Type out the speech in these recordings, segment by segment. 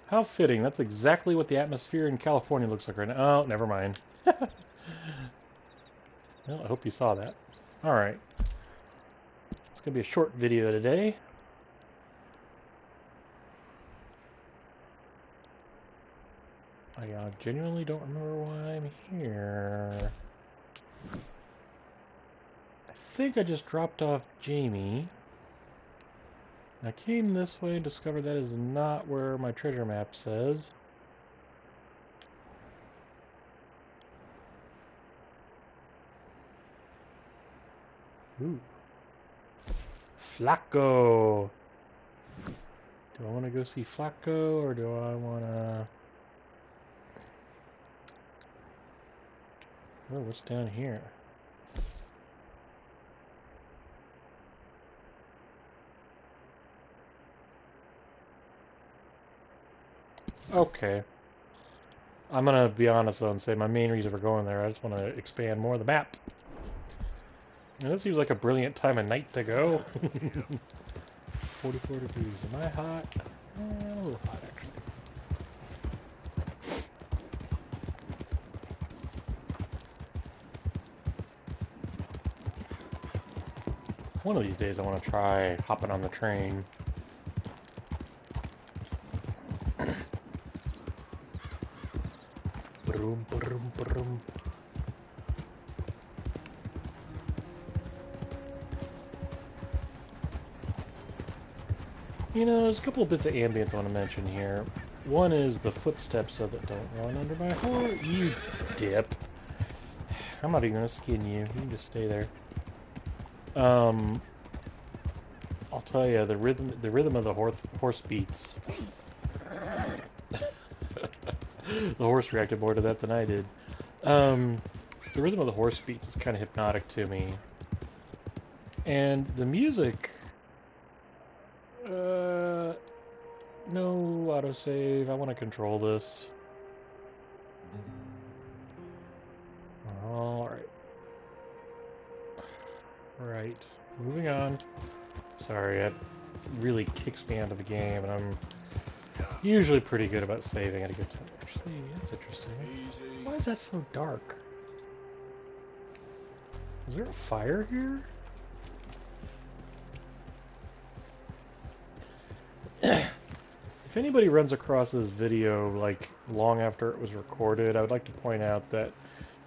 How fitting. That's exactly what the atmosphere in California looks like right now. Oh, never mind. Well, I hope you saw that. Alright. It's going to be a short video today. I genuinely don't remember why I'm here. I think I just dropped off Jamie. I came this way and discovered that is not where my treasure map says. Ooh. Flacco! Do I want to go see Flacco, or do I want to... Oh, what's down here? Okay. I'm gonna be honest though and say my main reason for going there, I just want to expand more of the map. And it seems like a brilliant time of night to go. 44 degrees. Am I hot? A little hot, actually. One of these days I want to try hopping on the train. Brum, brum, brum. You know, there's a couple of bits of ambience I want to mention here. One is the footsteps so that don't run under my horse. You dip. I'm not even going to skin you. You can just stay there. I'll tell you, the rhythm of the horse beats. The horse reacted more to that than I did. The rhythm of the horse beats is kind of hypnotic to me. And the music... no autosave. I want to control this. Alright. Right. Moving on. Sorry, that really kicks me out of the game, and I'm usually pretty good about saving at a good time. Actually, that's interesting. Why is that so dark? Is there a fire here? If anybody runs across this video, like, long after it was recorded, I would like to point out that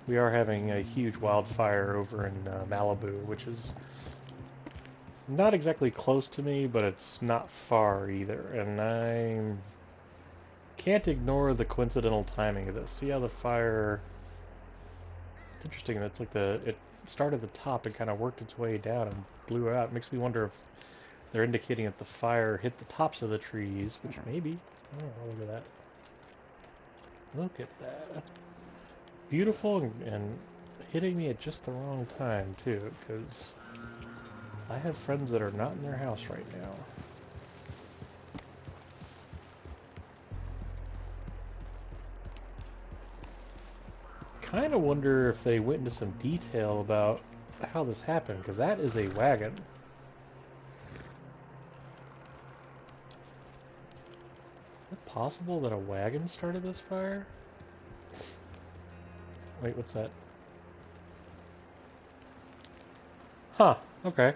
we are having a huge wildfire over in Malibu, which is not exactly close to me, but it's not far either, and I can't ignore the coincidental timing of this. See how the fire... It's interesting, it's like it started at the top and kind of worked its way down and blew out. It makes me wonder if they're indicating that the fire hit the tops of the trees, which maybe. Oh, look at that. Look at that. Beautiful and hitting me at just the wrong time, too, because I have friends that are not in their house right now. Kind of wonder if they went into some detail about how this happened, because that is a wagon. Is it possible that a wagon started this fire? Wait, what's that? Huh, okay.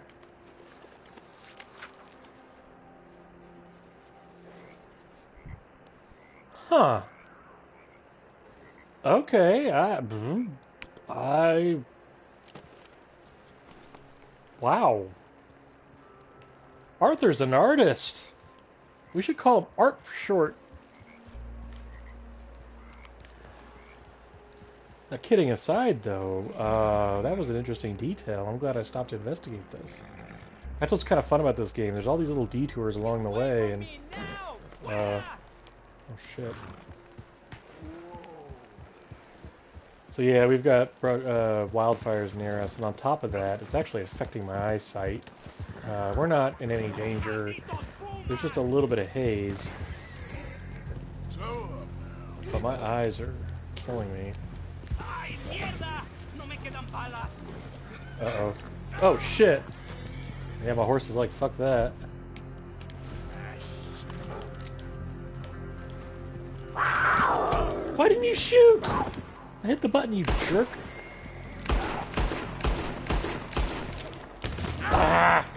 Huh. Okay, wow. Arthur's an artist. We should call him Art for short. Now, kidding aside, though, that was an interesting detail. I'm glad I stopped to investigate this. That's what's kind of fun about this game. There's all these little detours along the way, and... oh, shit. So yeah, we've got wildfires near us, and on top of that, it's actually affecting my eyesight. We're not in any danger. There's just a little bit of haze. But my eyes are killing me. Uh-oh. Oh, shit! Yeah, my horse is like, fuck that. Why didn't you shoot? I hit the button, you jerk. Ah!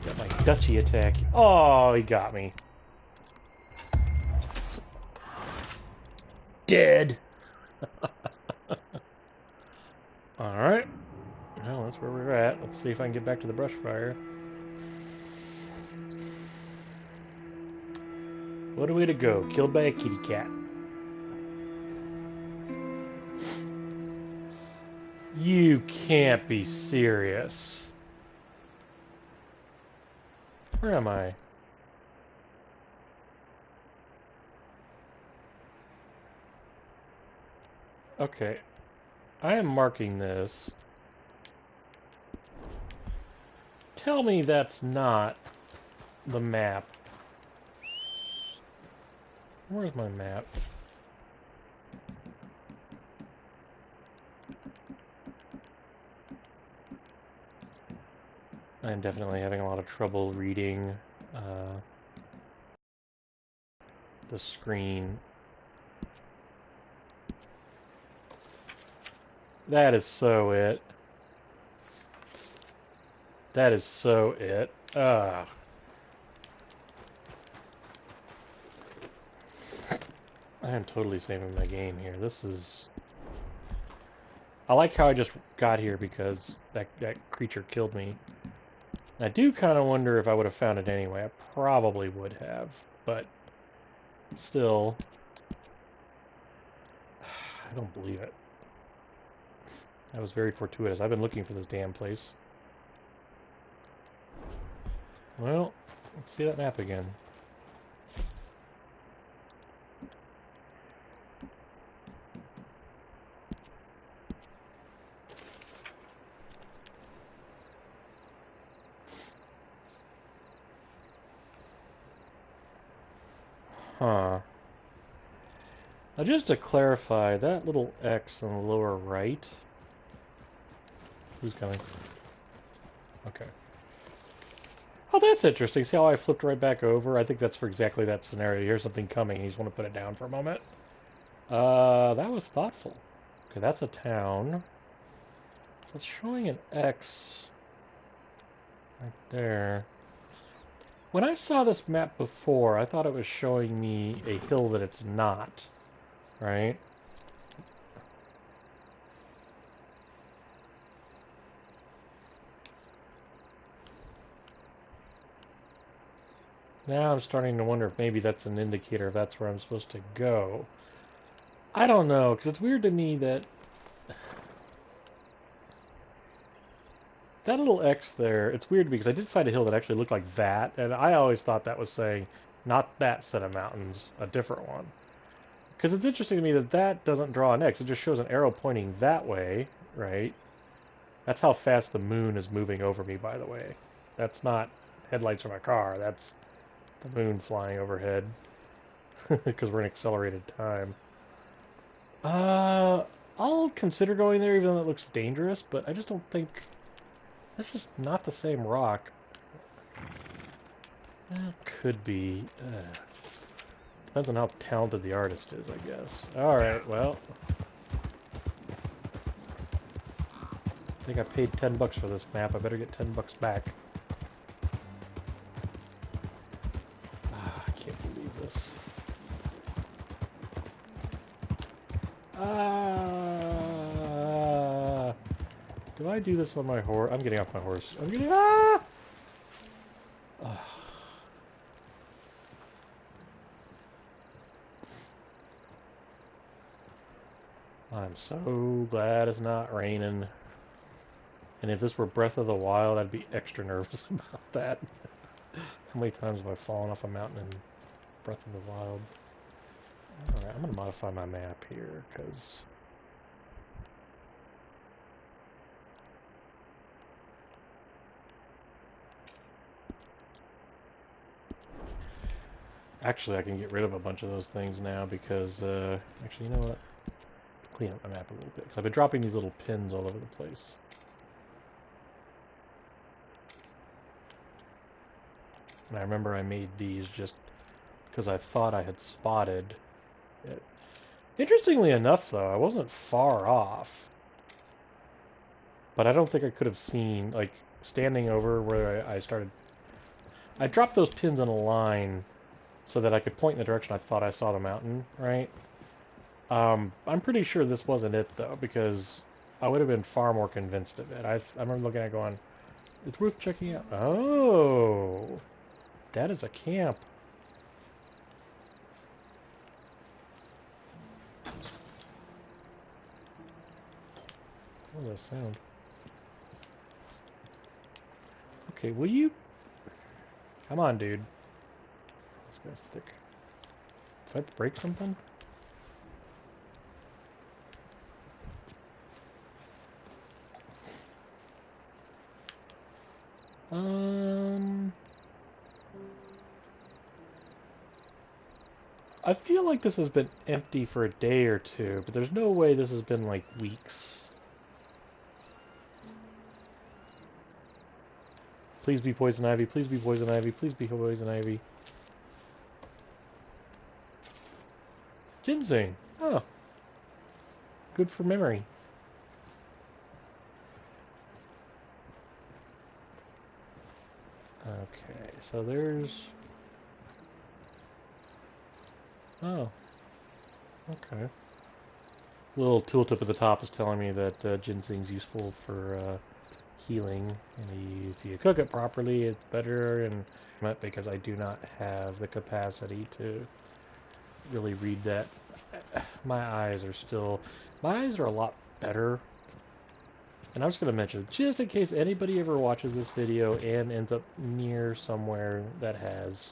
Got my Dutchy attack. Oh, he got me. Dead. Alright. Well, that's where we're at. Let's see if I can get back to the brush fire. What a way to go. Killed by a kitty cat. You can't be serious. Where am I? Okay. I am marking this. Tell me that's not the map. Where's my map? I'm definitely having a lot of trouble reading the screen. That is so it. That is so it. Ah. I am totally saving my game here. This is... I like how I just got here because that creature killed me. I do kind of wonder if I would have found it anyway. I probably would have, but still, I don't believe it. That was very fortuitous. I've been looking for this damn place. Well, let's see that map again. Huh. Now just to clarify, that little X on the lower right... Who's coming? Okay. Oh, that's interesting. See how I flipped right back over? I think that's for exactly that scenario. Here's something coming. You just want to put it down for a moment. That was thoughtful. Okay, that's a town. So it's showing an X right there. When I saw this map before, I thought it was showing me a hill that it's not, right? Now I'm starting to wonder if maybe that's an indicator if that's where I'm supposed to go. I don't know, because it's weird to me that that little X there, it's weird because I did find a hill that actually looked like that, and I always thought that was saying not that set of mountains, a different one. Because it's interesting to me that that doesn't draw an X, it just shows an arrow pointing that way, right? That's how fast the moon is moving over me, by the way. That's not headlights from a car, that's the moon flying overhead. Because we're in accelerated time. I'll consider going there even though it looks dangerous, but I just don't think... That's just not the same rock. Well, could be. Depends on how talented the artist is, I guess. Alright, well. I think I paid 10 bucks for this map. I better get 10 bucks back. I can't believe this. Do I do this on my horse? I'm getting off my horse. I'm getting... I'm so glad it's not raining. And if this were Breath of the Wild, I'd be extra nervous about that. How many times have I fallen off a mountain in Breath of the Wild? Alright, I'm going to modify my map here, because... Actually, I can get rid of a bunch of those things now because, actually, you know what? Clean up my map a little bit, because I've been dropping these little pins all over the place. And I remember I made these just because I thought I had spotted it. Interestingly enough, though, I wasn't far off. But I don't think I could have seen, like, standing over where I started. I dropped those pins in a line so that I could point in the direction I thought I saw the mountain, right? I'm pretty sure this wasn't it, though, because I would have been far more convinced of it. I remember looking at it going, it's worth checking out. Oh, that is a camp. What does that sound? Okay, will you... Come on, dude. This guy's thick. Do I have to break something? I feel like this has been empty for a day or two, but there's no way this has been like weeks. Please be poison ivy, please be poison ivy, please be poison ivy. Ginseng. Oh. Good for memory. Okay, so there's... Oh. Okay. Little tooltip at the top is telling me that ginseng's useful for healing, and if you cook it properly, it's better. And because I do not have the capacity to really read that. My eyes are a lot better. And I was going to mention, just in case anybody ever watches this video and ends up near somewhere that has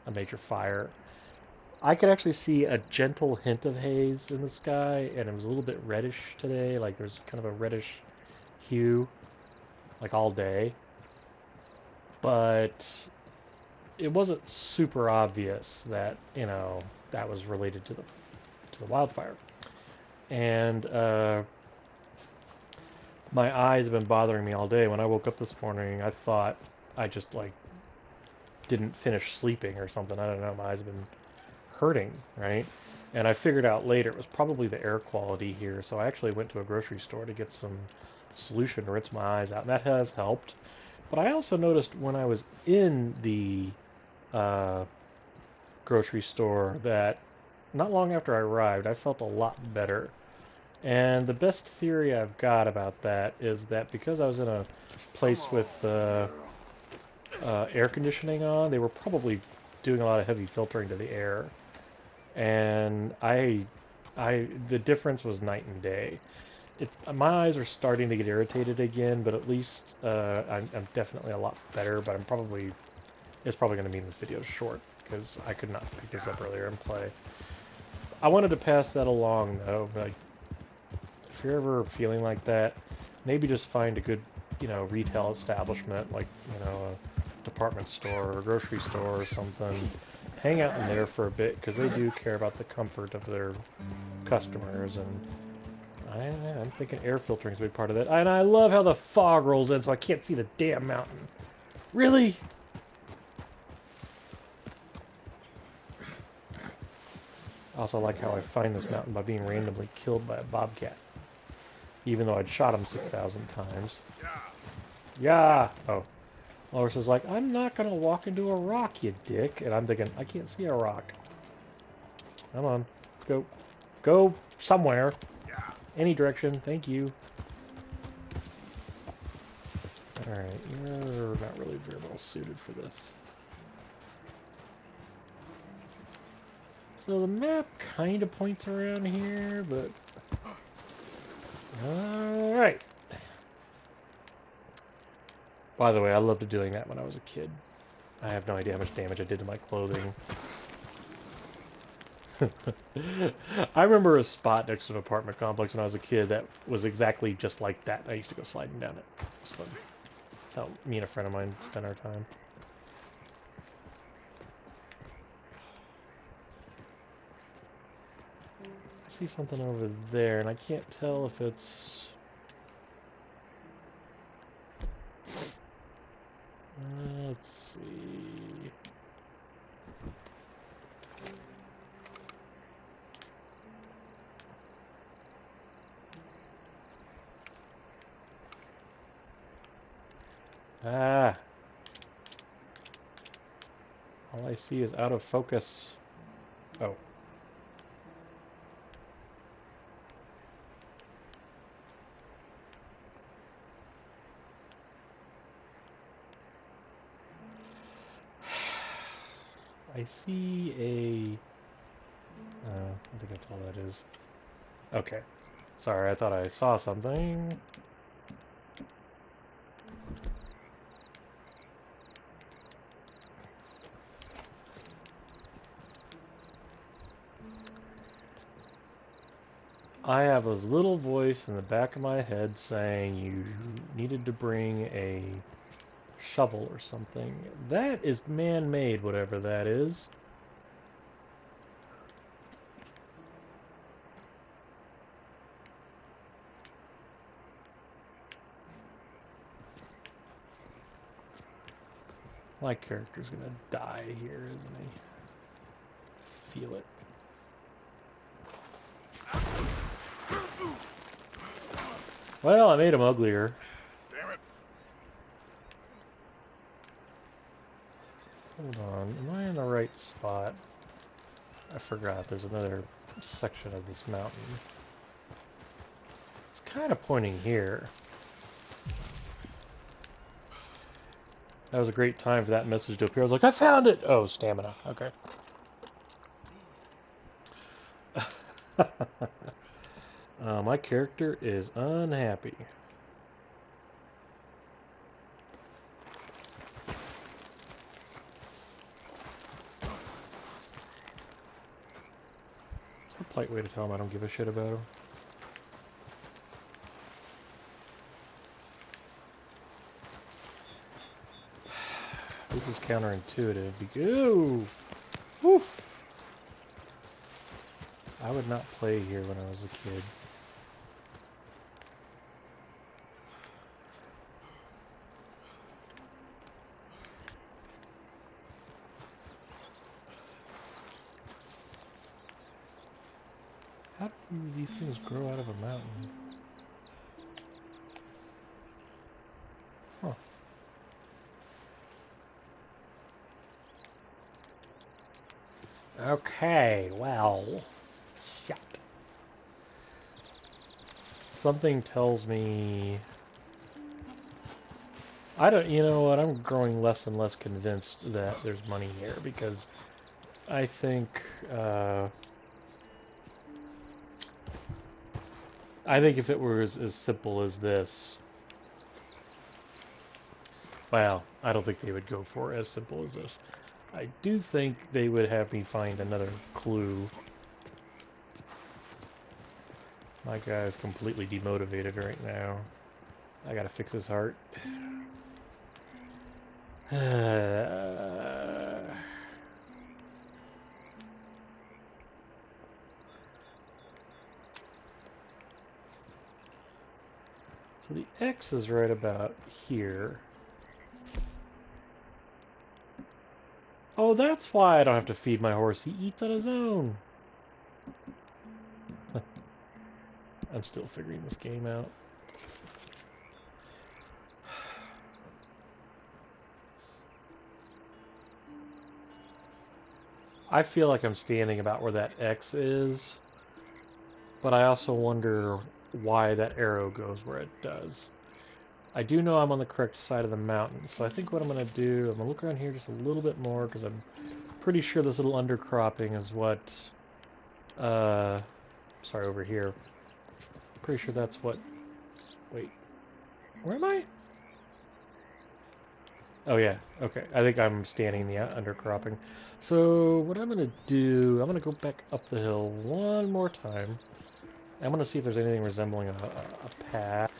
a major fire, I could actually see a gentle hint of haze in the sky, and it was a little bit reddish today. Like there's kind of a reddish hue, like all day. But it wasn't super obvious that, you know, that was related to the wildfire. And my eyes have been bothering me all day. When I woke up this morning, I thought I just, like, didn't finish sleeping or something. I don't know. My eyes have been hurting, right? And I figured out later it was probably the air quality here. So I actually went to a grocery store to get some solution to rinse my eyes out. And that has helped. But I also noticed when I was in the grocery store that not long after I arrived, I felt a lot better. And the best theory I've got about that is that because I was in a place with air conditioning on, they were probably doing a lot of heavy filtering to the air. And the difference was night and day. My eyes are starting to get irritated again, but at least I'm definitely a lot better. But it's probably going to mean this video is short because I could not pick this up earlier and play. I wanted to pass that along though. Like, if you're ever feeling like that, maybe just find a good, retail establishment, like, a department store or a grocery store or something. Hang out in there for a bit, because they do care about the comfort of their customers, and I'm thinking air filtering is a big part of that. And I love how the fog rolls in, so I can't see the damn mountain. Really? I also like how I find this mountain by being randomly killed by a bobcat. Even though I'd shot him 6,000 times. Yeah! Oh. Loris is like, I'm not gonna walk into a rock, you dick. And I'm thinking, I can't see a rock. Come on. Let's go. Go somewhere. Any direction. Thank you. Alright, you're not really very well suited for this. So the map kind of points around here, but... Alright. By the way, I loved doing that when I was a kid. I have no idea how much damage I did to my clothing. I remember a spot next to an apartment complex when I was a kid that was exactly just like that. I used to go sliding down it. It was fun. That's how me and a friend of mine spent our time. I see something over there, and I can't tell if it's... let's see... Ah. All I see is out of focus. Oh. I see a... I think that's all that is. Okay. Sorry, I thought I saw something. I have this little voice in the back of my head saying you needed to bring a shovel or something. That is man-made, whatever that is. My character's gonna die here, isn't he? Feel it. Well, I made him uglier. Damn it. Hold on, am I in the right spot? I forgot, there's another section of this mountain. It's kind of pointing here. That was a great time for that message to appear. I was like, I found it! Oh, stamina. Okay. My character is unhappy. It's a polite way to tell him I don't give a shit about him. This is counterintuitive because... Ooh! Woof! I would not play here when I was a kid. How do these things grow out of a mountain? Huh. Okay, well... Shit. Something tells me... you know what, I'm growing less and less convinced that there's money here, because I think if it were as simple as this, well, I don't think they would go for as simple as this. I do think they would have me find another clue. My guy is completely demotivated right now. I gotta fix his heart. So the X is right about here. Oh, that's why I don't have to feed my horse. He eats on his own. I'm still figuring this game out. I feel like I'm standing about where that X is, but I also wonder why that arrow goes where it does. I do know I'm on the correct side of the mountain, so I think what I'm going to do, I'm going to look around here just a little bit more, because I'm pretty sure this little undercropping is what, sorry, over here. Pretty sure that's what, wait, where am I? Oh yeah, okay, I think I'm standing in the undercropping. So what I'm going to do, I'm going to go back up the hill one more time. I'm going to see if there's anything resembling a path.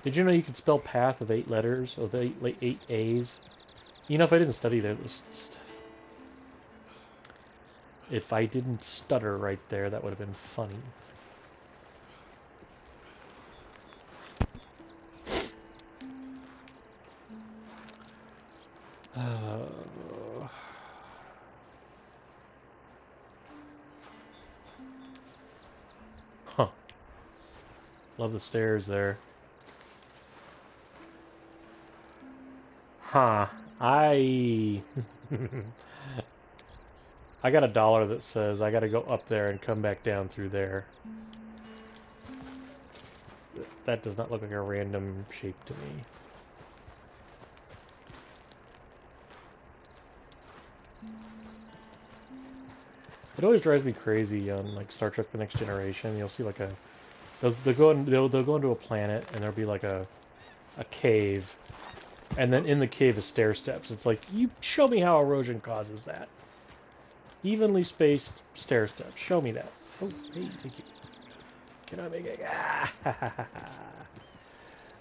Did you know you could spell path with 8 letters, with 8 A's? You know, if I didn't study that, if I didn't stutter right there, that would have been funny. Huh. Love the stairs there. Huh. I... I got $1 that says I gotta go up there and come back down through there. That does not look like a random shape to me. It always drives me crazy on like Star Trek: The Next Generation. You'll see like a they'll go into a planet and there'll be like a cave, and then in the cave is stair steps. It's like, you show me how erosion causes that. Evenly spaced stair steps. Show me that. Oh, hey, thank you. Can I make it? Ah,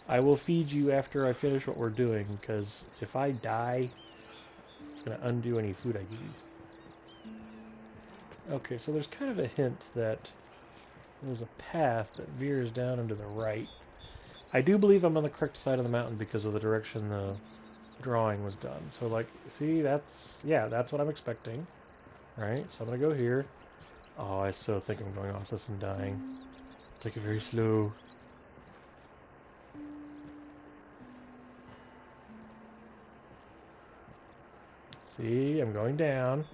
I will feed you after I finish what we're doing, because if I die, it's going to undo any food I give you. Okay, so there's kind of a hint that there's a path that veers down and to the right. I do believe I'm on the correct side of the mountain because of the direction the drawing was done. So, like, see, that's what I'm expecting. Right, so I'm going to go here. Oh, I so think I'm going off this and dying. Take it very slow. See, I'm going down.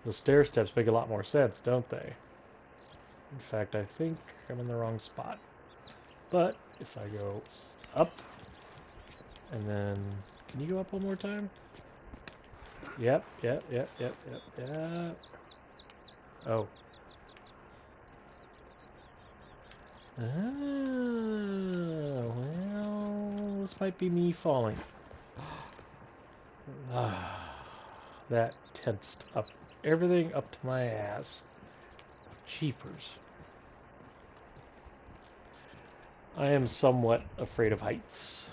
The stair steps make a lot more sense, don't they? In fact, I think I'm in the wrong spot. But if I go up, and then... Can you go up one more time? Yep. Oh. Well, this might be me falling. That tensed up everything up to my ass. Jeepers. I am somewhat afraid of heights.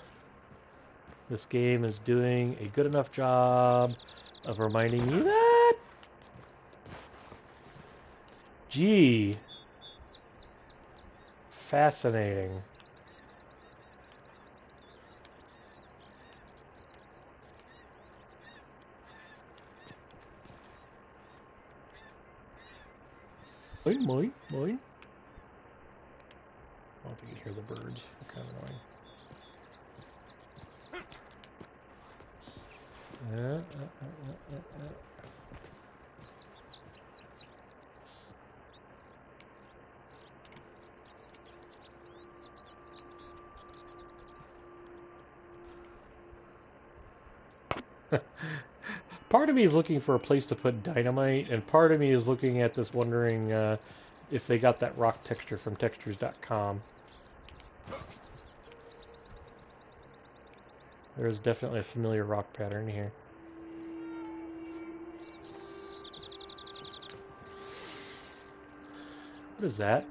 This game is doing a good enough job of reminding you that. Gee. Fascinating. Boing, boing, boing. I don't know if you can hear the birds. They're kind of annoying. Part of me is looking for a place to put dynamite, and part of me is looking at this wondering if they got that rock texture from textures.com. There is definitely a familiar rock pattern here. What is that?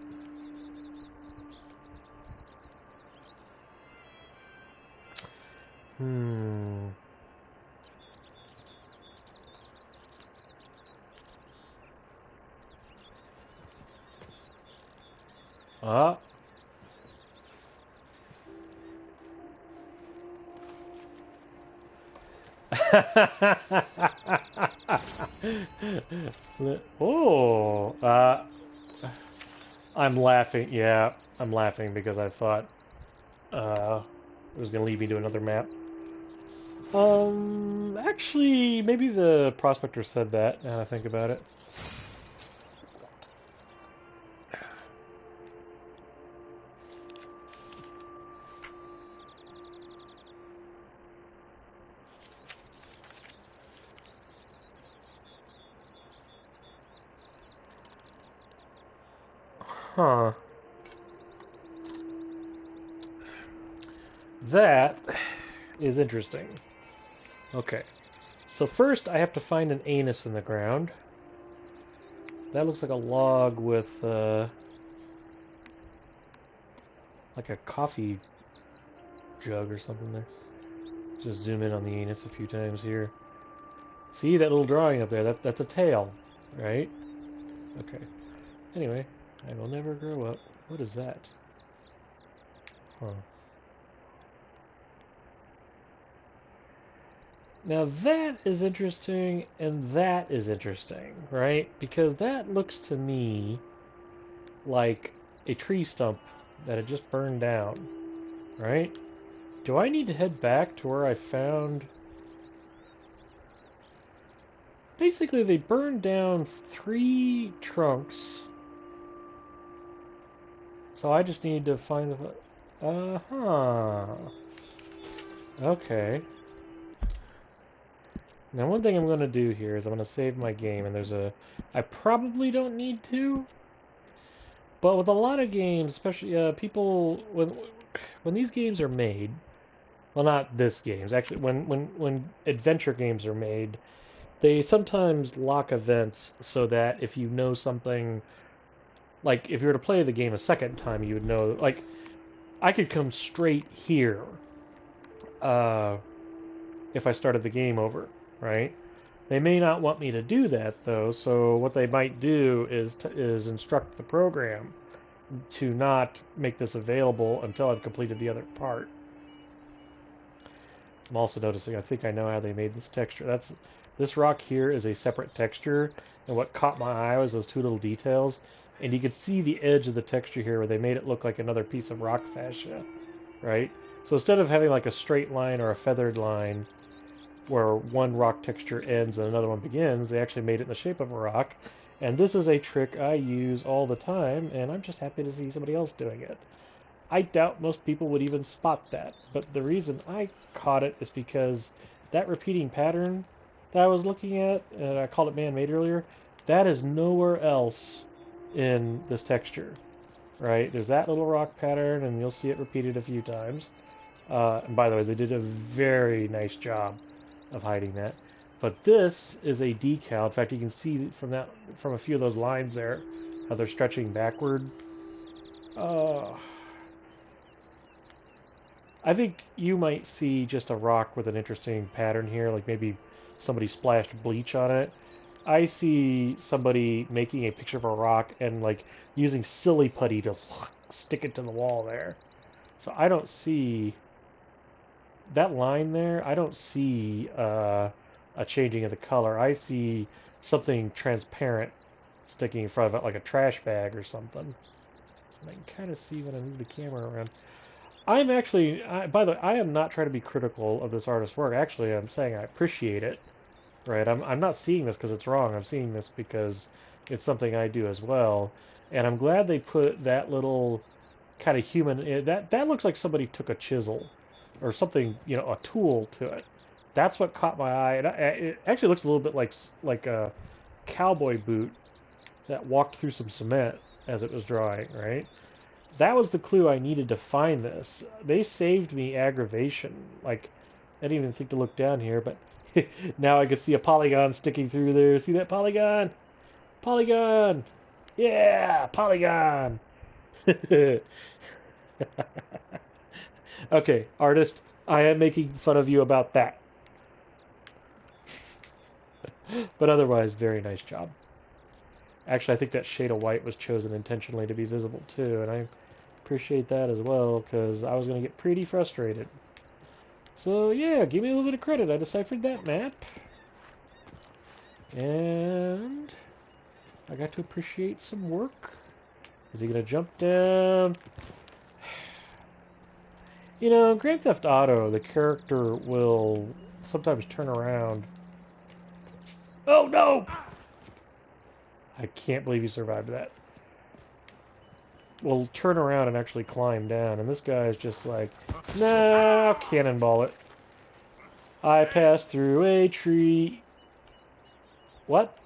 Ah. Oh, I'm laughing. Yeah, I'm laughing because I thought it was going to lead me to another map. Actually, maybe the prospector said that, now I think about it. Huh. That is interesting. Okay. So first I have to find an anus in the ground. That looks like a log with like a coffee jug or something there. Just zoom in on the anus a few times here. See that little drawing up there? That's a tail, right? Okay. Anyway, I will never grow up. What is that? Huh. Now that is interesting, and that is interesting, right? Because that looks to me like a tree stump that had just burned down, right? Do I need to head back to where I found... Basically, they burned down 3 trunks. So I just need to find the... Uh-huh. Okay. Now, one thing I'm going to do here is I'm going to save my game, and there's a... I probably don't need to, but with a lot of games, especially people... When these games are made... Well, not this games. Actually, when adventure games are made, they sometimes lock events so that if you know something... Like, if you were to play the game a second time, you would know... Like, I could come straight here if I started the game over, right? They may not want me to do that, though, so what they might do is instruct the program to not make this available until I've completed the other part. I'm also noticing, I think I know how they made this texture. This rock here is a separate texture, and what caught my eye was those 2 little details, and you could see the edge of the texture here where they made it look like another piece of rock fascia, right? So instead of having like a straight line or a feathered line where one rock texture ends and another one begins, they actually made it in the shape of a rock. And this is a trick I use all the time, and I'm just happy to see somebody else doing it. I doubt most people would even spot that, but the reason I caught it is because that repeating pattern that I was looking at, and I called it man-made earlier, that is nowhere else in this texture, right? There's that little rock pattern, and you'll see it repeated a few times. And by the way, they did a very nice job of hiding that. But this is a decal. In fact, you can see from a few of those lines there, how they're stretching backward. I think you might see just a rock with an interesting pattern here, like maybe somebody splashed bleach on it. I see somebody making a picture of a rock and like using silly putty to stick it to the wall there. So I don't see that line there. I don't see a changing of the color. I see something transparent sticking in front of it, like a trash bag or something. And I can kind of see when I move the camera around. I'm actually, by the way, I am not trying to be critical of this artist's work. Actually, I'm saying I appreciate it. Right? I'm not seeing this because it's wrong. I'm seeing this because it's something I do as well. And I'm glad they put that little kind of human... That looks like somebody took a chisel or something, you know, a tool to it. That's what caught my eye. And it actually looks a little bit like a cowboy boot that walked through some cement as it was drying, right? That was the clue I needed to find this. They saved me aggravation. Like, I didn't even think to look down here, but now I can see a polygon sticking through there. See that polygon? Polygon! Yeah! Polygon! Okay, artist, I am making fun of you about that. But otherwise, very nice job. Actually, I think that shade of white was chosen intentionally to be visible too, and I appreciate that as well, because I was going to get pretty frustrated. So yeah, give me a little bit of credit. I deciphered that map. And I got to appreciate some work. Is he going to jump down? You know, in Grand Theft Auto, the character will sometimes turn around. Oh no! I can't believe he survived that. Will turn around and actually climb down, and this guy is just like, nah, cannonball it. I passed through a tree. What?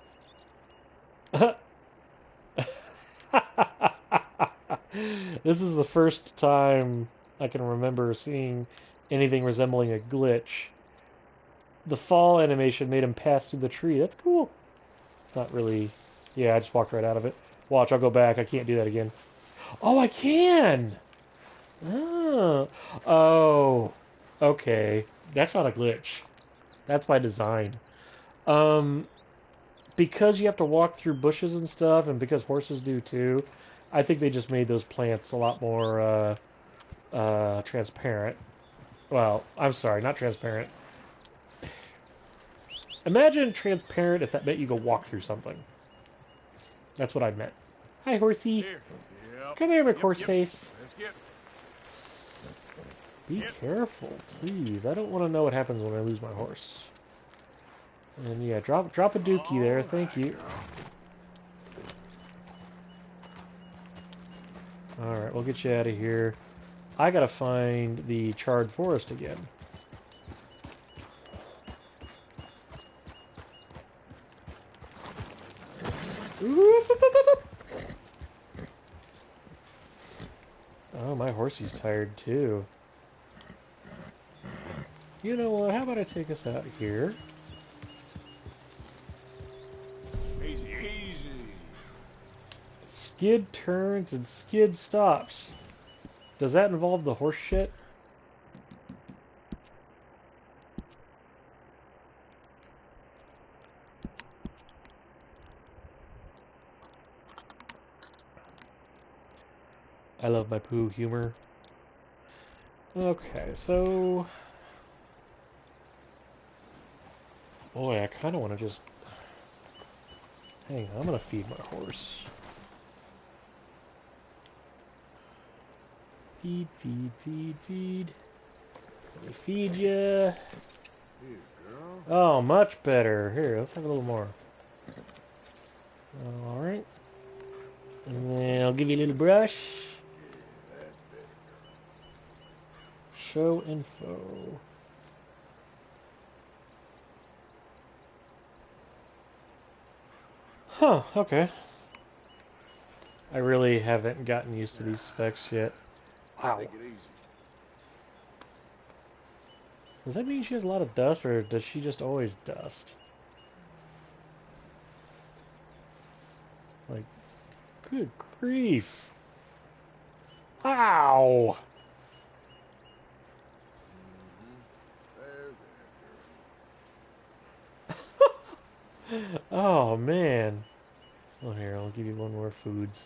This is the first time I can remember seeing anything resembling a glitch. The fall animation made him pass through the tree. That's cool. Not really. Yeah, I just walked right out of it. Watch, I'll go back. I can't do that again. Oh, I can! Oh. Oh. Okay. That's not a glitch. That's by design. Because you have to walk through bushes and stuff, and because horses do too, I think they just made those plants a lot more transparent. Well, I'm sorry, not transparent. Imagine transparent if that meant you go walk through something. That's what I meant. Hi, horsey. Here. Yep. Come here, my horse Yep. face. Let's get. Be careful, please. I don't want to know what happens when I lose my horse. And yeah, drop a dookie there. Thank you. Alright, we'll get you out of here. I gotta find the charred forest again. Oh, my horsey's tired too. You know what? How about I take us out here? Easy, easy. Skid turns and skid stops. Does that involve the horse shit? I love my poo humor. Okay, so... Boy, I kind of want to just... Hang on, I'm going to feed my horse. Feed, feed, feed, feed. Let me feed ya. Here, girl. Oh, much better. Here, let's have a little more. Alright. And then I'll give you a little brush. Show info. Huh, okay. I really haven't gotten used to these specs yet. Wow. Take it easy. Does that mean she has a lot of dust, or does she just always dust? Like, good grief. Ow! Oh, man. Oh, here, I'll give you one more foods.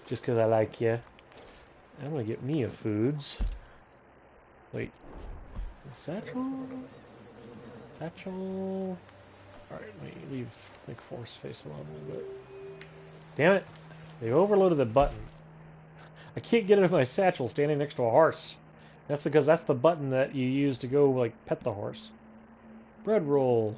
Just because I like you. I'm going to get me a foods. Wait. Satchel? Satchel? Alright, let me leave, like, force face alone a little bit. Damn it! They overloaded the button. I can't get it with my satchel standing next to a horse. That's because that's the button that you use to go, like, pet the horse. Bread roll.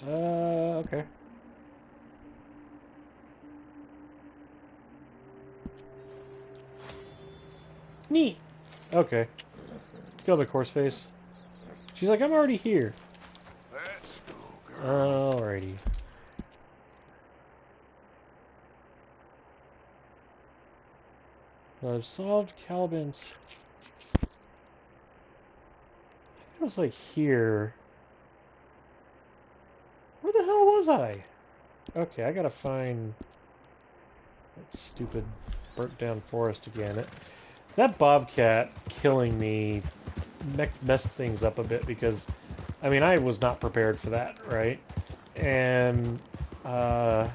Okay. Neat! Okay. Let's go to the horse face. She's like, I'm already here. Let's go, girl. Alrighty. I've solved Caliban's. It was like here. Where the hell was I? Okay, I gotta find that stupid burnt down forest again. That bobcat killing me messed things up a bit because, I mean, I was not prepared for that, right? And I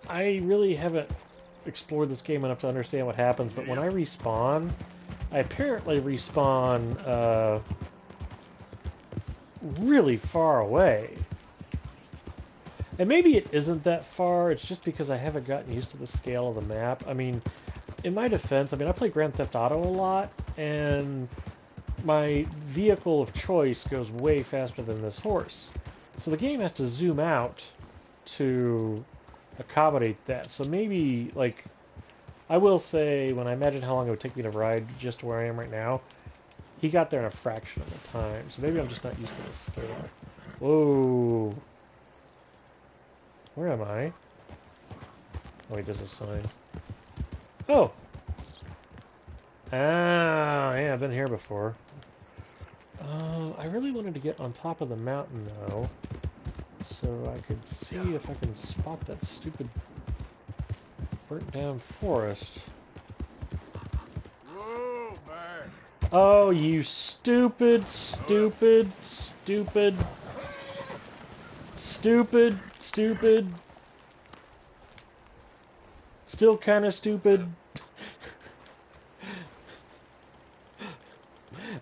really haven't explored this game enough to understand what happens, but when I respawn, I apparently respawn really far away. And maybe it isn't that far, it's just because I haven't gotten used to the scale of the map. I mean, in my defense, I mean, I play Grand Theft Auto a lot, and my vehicle of choice goes way faster than this horse. So the game has to zoom out to accommodate that. So maybe, like, I will say, when I imagine how long it would take me to ride just where I am right now, he got there in a fraction of the time. So maybe I'm just not used to the scale. Whoa. Where am I? Oh wait, there's a sign. Oh! Ah, yeah, I've been here before. I really wanted to get on top of the mountain, though, so I could see if I can spot that stupid burnt-down forest. Whoa, man. Oh, you stupid, stupid, stupid, stupid, stupid. Still kind of stupid.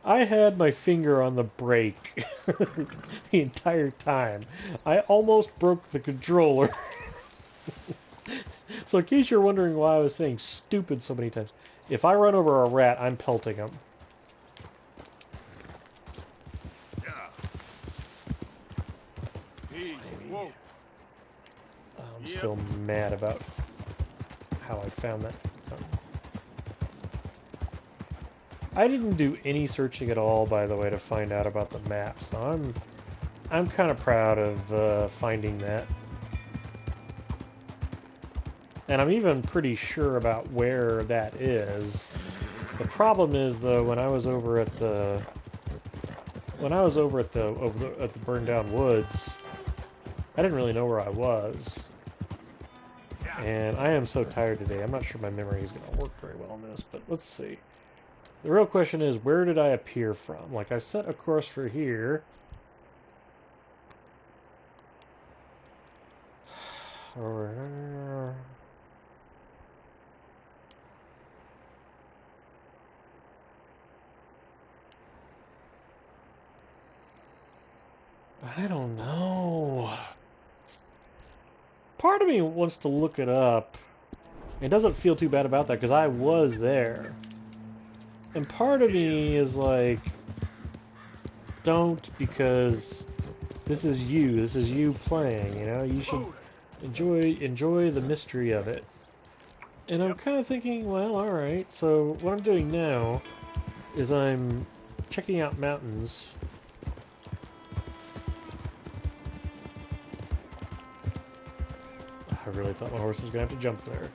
I had my finger on the brake. the entire time. I almost broke the controller. So in case you're wondering why I was saying stupid so many times, if I run over a rat, I'm pelting him. Easy. Whoa. I'm Yep. still mad about how I found that. I didn't do any searching at all, by the way, to find out about the map, so I'm kind of proud of finding that. And I'm even pretty sure about where that is. The problem is, though, when I was over at the burned down woods, I didn't really know where I was. And I am so tired today. I'm not sure my memory is going to work very well on this, but let's see. The real question is, where did I appear from? Like, I set a course for here. I don't know. Part of me wants to look it up. It doesn't feel too bad about that because I was there. And part of me is like, don't, because this is you playing, you know? You should enjoy the mystery of it. And I'm kind of thinking, well, alright, so what I'm doing now is I'm checking out mountains. I really thought my horse was going to have to jump there.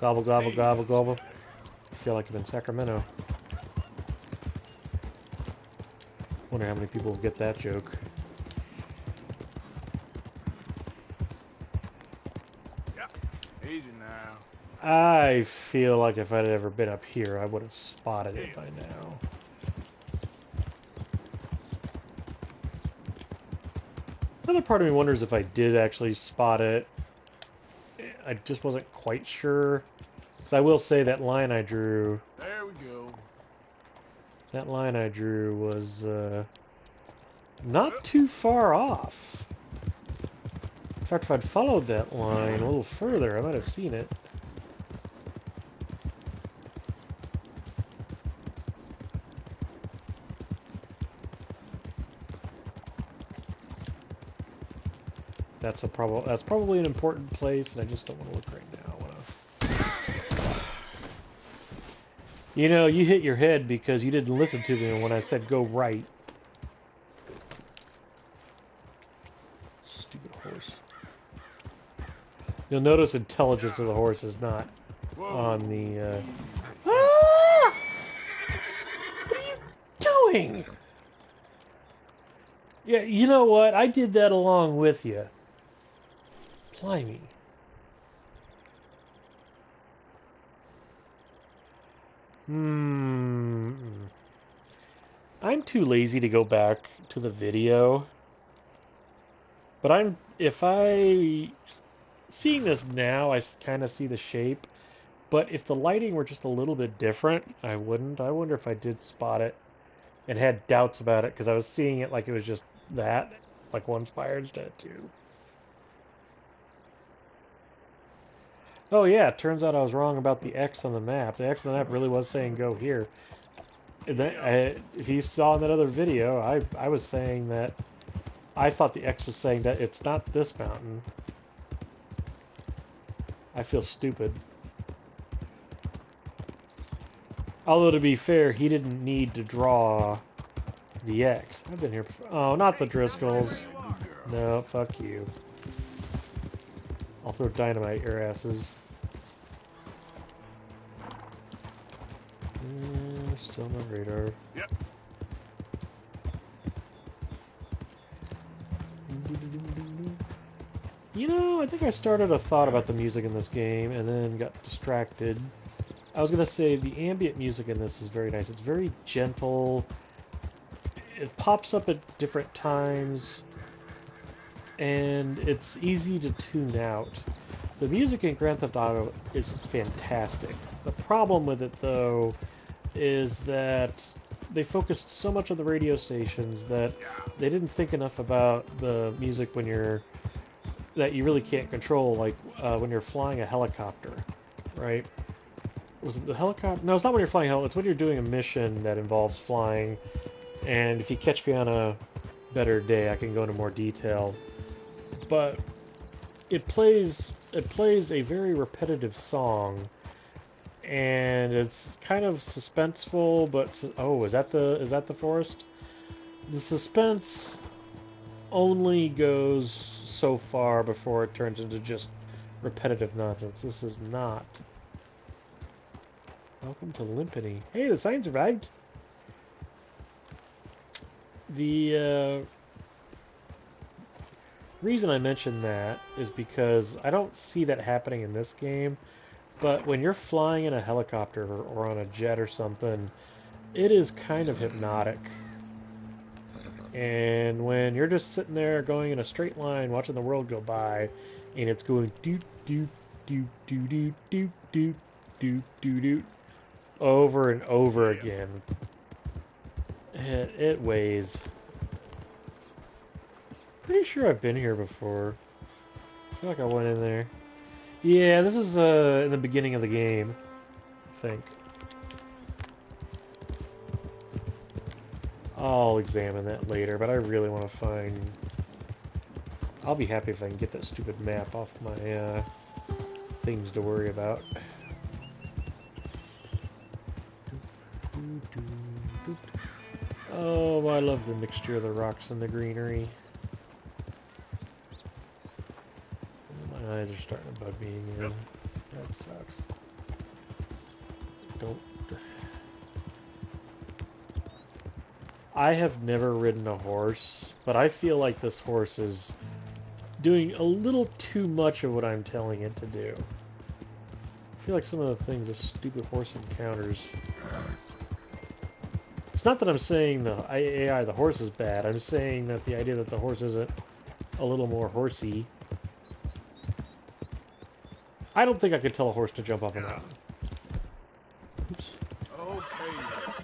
Gobble, gobble, gobble, gobble. I feel like I'm in Sacramento. Wonder how many people get that joke. Easy now. I feel like if I'd ever been up here, I would have spotted it by now. Another part of me wonders if I did actually spot it. I just wasn't quite sure. Because I will say that line I drew... There we go. That line I drew was not too far off. In fact, if I'd followed that line a little further, I might have seen it. That's probably an important place, and I just don't want to look right now. You know, you hit your head because you didn't listen to me when I said go right. Stupid horse. You'll notice intelligence of the horse is not on the... Ah! What are you doing? Yeah, you know what? I did that along with you. Blimey. I'm too lazy to go back to the video. But seeing this now, I kind of see the shape. But if the lighting were just a little bit different, I wouldn't. I wonder if I did spot it and had doubts about it because I was seeing it like it was just that, like one spire instead of two. Oh yeah, it turns out I was wrong about the X on the map. The X on the map really was saying go here. And then, if you saw in that other video, I was saying that I thought the X was saying that it's not this mountain. I feel stupid. Although to be fair, he didn't need to draw the X. I've been here before. Oh, not the Driscolls. No, fuck you. I'll throw dynamite at your asses. Still no radar. Yep. You know, I think I started a thought about the music in this game and then got distracted. I was going to say the ambient music in this is very nice. It's very gentle. It pops up at different times. And it's easy to tune out. The music in Grand Theft Auto is fantastic. The problem with it, though, is that they focused so much on the radio stations that they didn't think enough about the music that you really can't control, like when you're flying a helicopter, right? Was it the helicopter? No, it's not when you're flying a helicopter. It's when you're doing a mission that involves flying. And if you catch me on a better day, I can go into more detail. But it plays a very repetitive song, and it's kind of suspenseful. But oh, is that the forest? The suspense only goes so far before it turns into just repetitive nonsense. This is not. Welcome to Limpany. Hey, the sign survived. The reason I mention that is because I don't see that happening in this game, but when you're flying in a helicopter or on a jet or something, it is kind of hypnotic. And when you're just sitting there going in a straight line, watching the world go by, and it's going doot doot doot doot doot doot doot doot doot doot over and over again, it weighs. Pretty sure I've been here before. I feel like I went in there. Yeah, this is in the beginning of the game, I think. I'll examine that later, but I really want to find... I'll be happy if I can get that stupid map off my things to worry about. Oh, I love the mixture of the rocks and the greenery. My eyes are starting to bug me again. That sucks. Don't... I have never ridden a horse, but I feel like this horse is doing a little too much of what I'm telling it to do. I feel like some of the things this stupid horse encounters... It's not that I'm saying the AI, the horse, is bad. I'm saying that the idea that the horse isn't a little more horsey. I don't think I could tell a horse to jump up a mountain. Oops. Okay.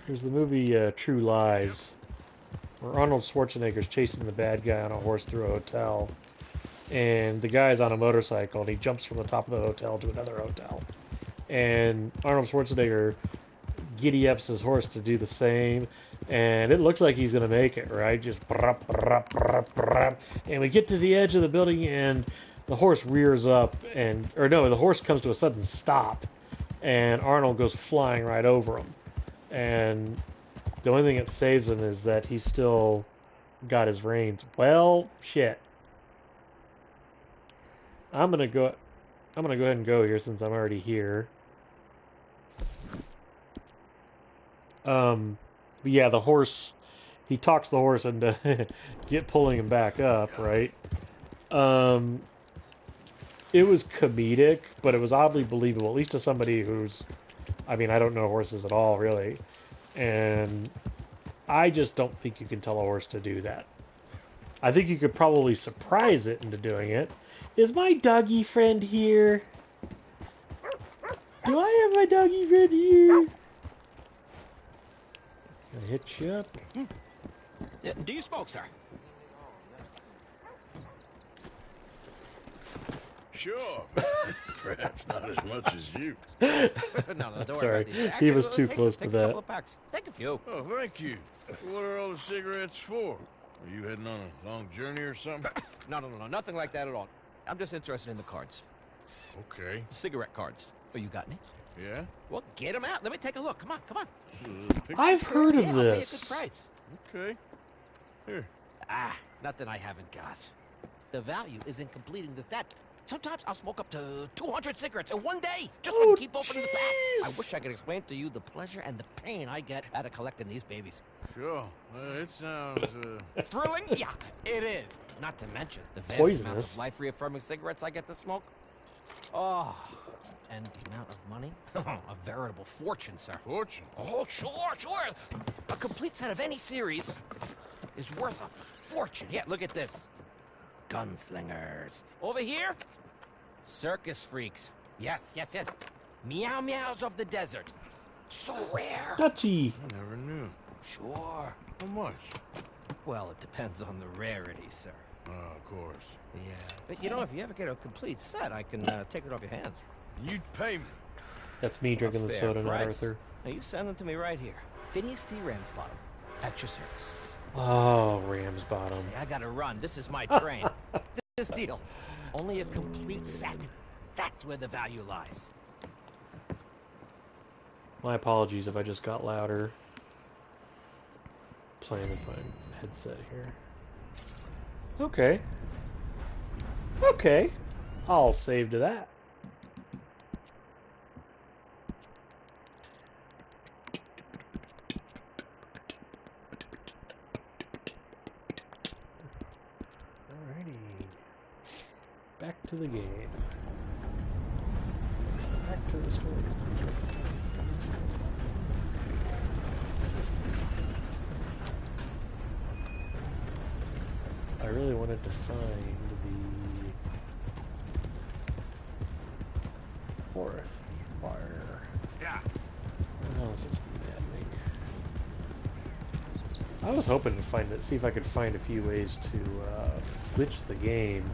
There's the movie True Lies, where Arnold Schwarzenegger's chasing the bad guy on a horse through a hotel, and the guy's on a motorcycle, and he jumps from the top of the hotel to another hotel. And Arnold Schwarzenegger giddy-ups his horse to do the same, and it looks like he's going to make it, right? Just... And we get to the edge of the building, and the horse rears up, and... Or no, the horse comes to a sudden stop, and Arnold goes flying right over him. And the only thing that saves him is that he's still got his reins. Well, shit. I'm gonna go ahead and go here since I'm already here. But yeah, the horse, he talks the horse into pulling him back up, right? It was comedic, but it was oddly believable, at least to somebody who's, I mean, I don't know horses at all, really. And I just don't think you can tell a horse to do that. I think you could probably surprise it into doing it. Is my doggy friend here? Do I have my doggy friend here? Can I hit you up? Do you smoke, sir? Sure. Perhaps not as much as you. No, don't worry Sorry, about these. he was Actually, too close to take a that. couple of packs. Take a few. Oh, thank you. What are all the cigarettes for? Are you heading on a long journey or something? No, nothing like that at all. I'm just interested in the cards. Okay. Cigarette cards. Oh, you got any? Yeah? Well, get them out. Let me take a look. Come on. I've heard of Yeah, I'll pay a good this. price. Okay. Here. Nothing I haven't got. The value is in completing the set. Sometimes I'll smoke up to 200 cigarettes in one day, just so I can keep opening the packs. I wish I could explain to you the pleasure and the pain I get out of collecting these babies. Sure. It sounds, Thrilling? Yeah, it is. Not to mention the vast Poisonous. amounts of life-reaffirming cigarettes I get to smoke. Oh, and the amount of money? A veritable fortune, sir. fortune. Oh, sure. A complete set of any series is worth a fortune. Yeah, look at this. Gunslingers. Over here, circus freaks. Yes. Meow meows of the desert. So rare. Touchy. I never knew. Sure. How much? Well, it depends on the rarity, sir. Oh, of course. Yeah. But you know, if you ever get a complete set, I can take it off your hands. You'd pay me. That's me drinking the Fair soda, not price. Arthur. Now you send them to me right here. Phineas T. Ramsbottom, at your service. Oh, Ram's bottom. Hey, I gotta run. This is my train. This deal. Only a complete set. That's where the value lies. My apologies if I just got louder. Playing with my headset here. Okay. Okay. I'll save to that. Alrighty. Back to the game. Back to the story. I really wanted to find the forest fire. Yeah. What else is happening? I was hoping to find it, see if I could find a few ways to glitch the game,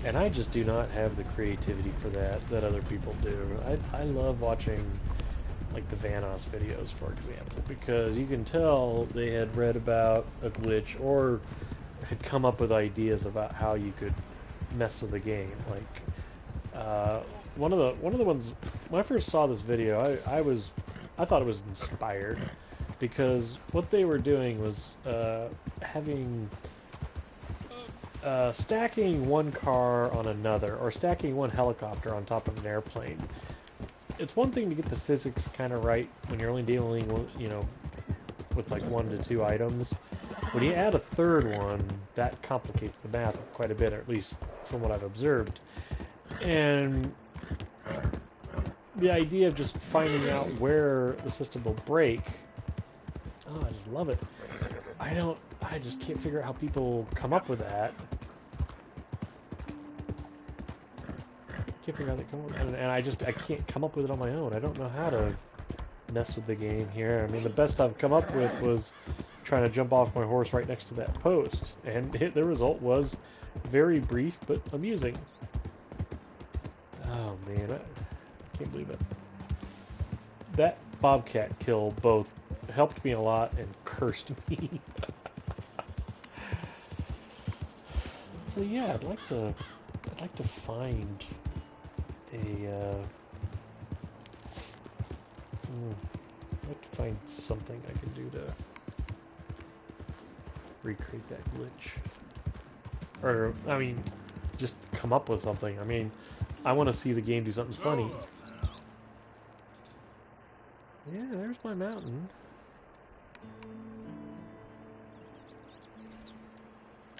and I just do not have the creativity for that other people do. I love watching like the Vanos videos, for example, because you can tell they had read about a glitch or had come up with ideas about how you could mess with the game. Like one of the ones when I first saw this video, I thought it was inspired because what they were doing was having stacking one car on another, or stacking one helicopter on top of an airplane. It's one thing to get the physics kind of right when you're only dealing with, you know, with like 1 to 2 items. When you add a third one, that complicates the math quite a bit, or at least from what I've observed. And the idea of just finding out where the system will break, oh, I just love it. I just can't figure out how people come up with that. Can't figure out how they come up, and I can't come up with it on my own. I don't know how to mess with the game here. I mean, the best I've come up with was trying to jump off my horse right next to that post, and the result was very brief but amusing. Oh man, I can't believe it. That bobcat kill both helped me a lot and cursed me. So yeah, I'd like to find I'd like to find something I can do to recreate that glitch. Or, I mean, just come up with something. I mean, I want to see the game do something funny. Yeah, there's my mountain.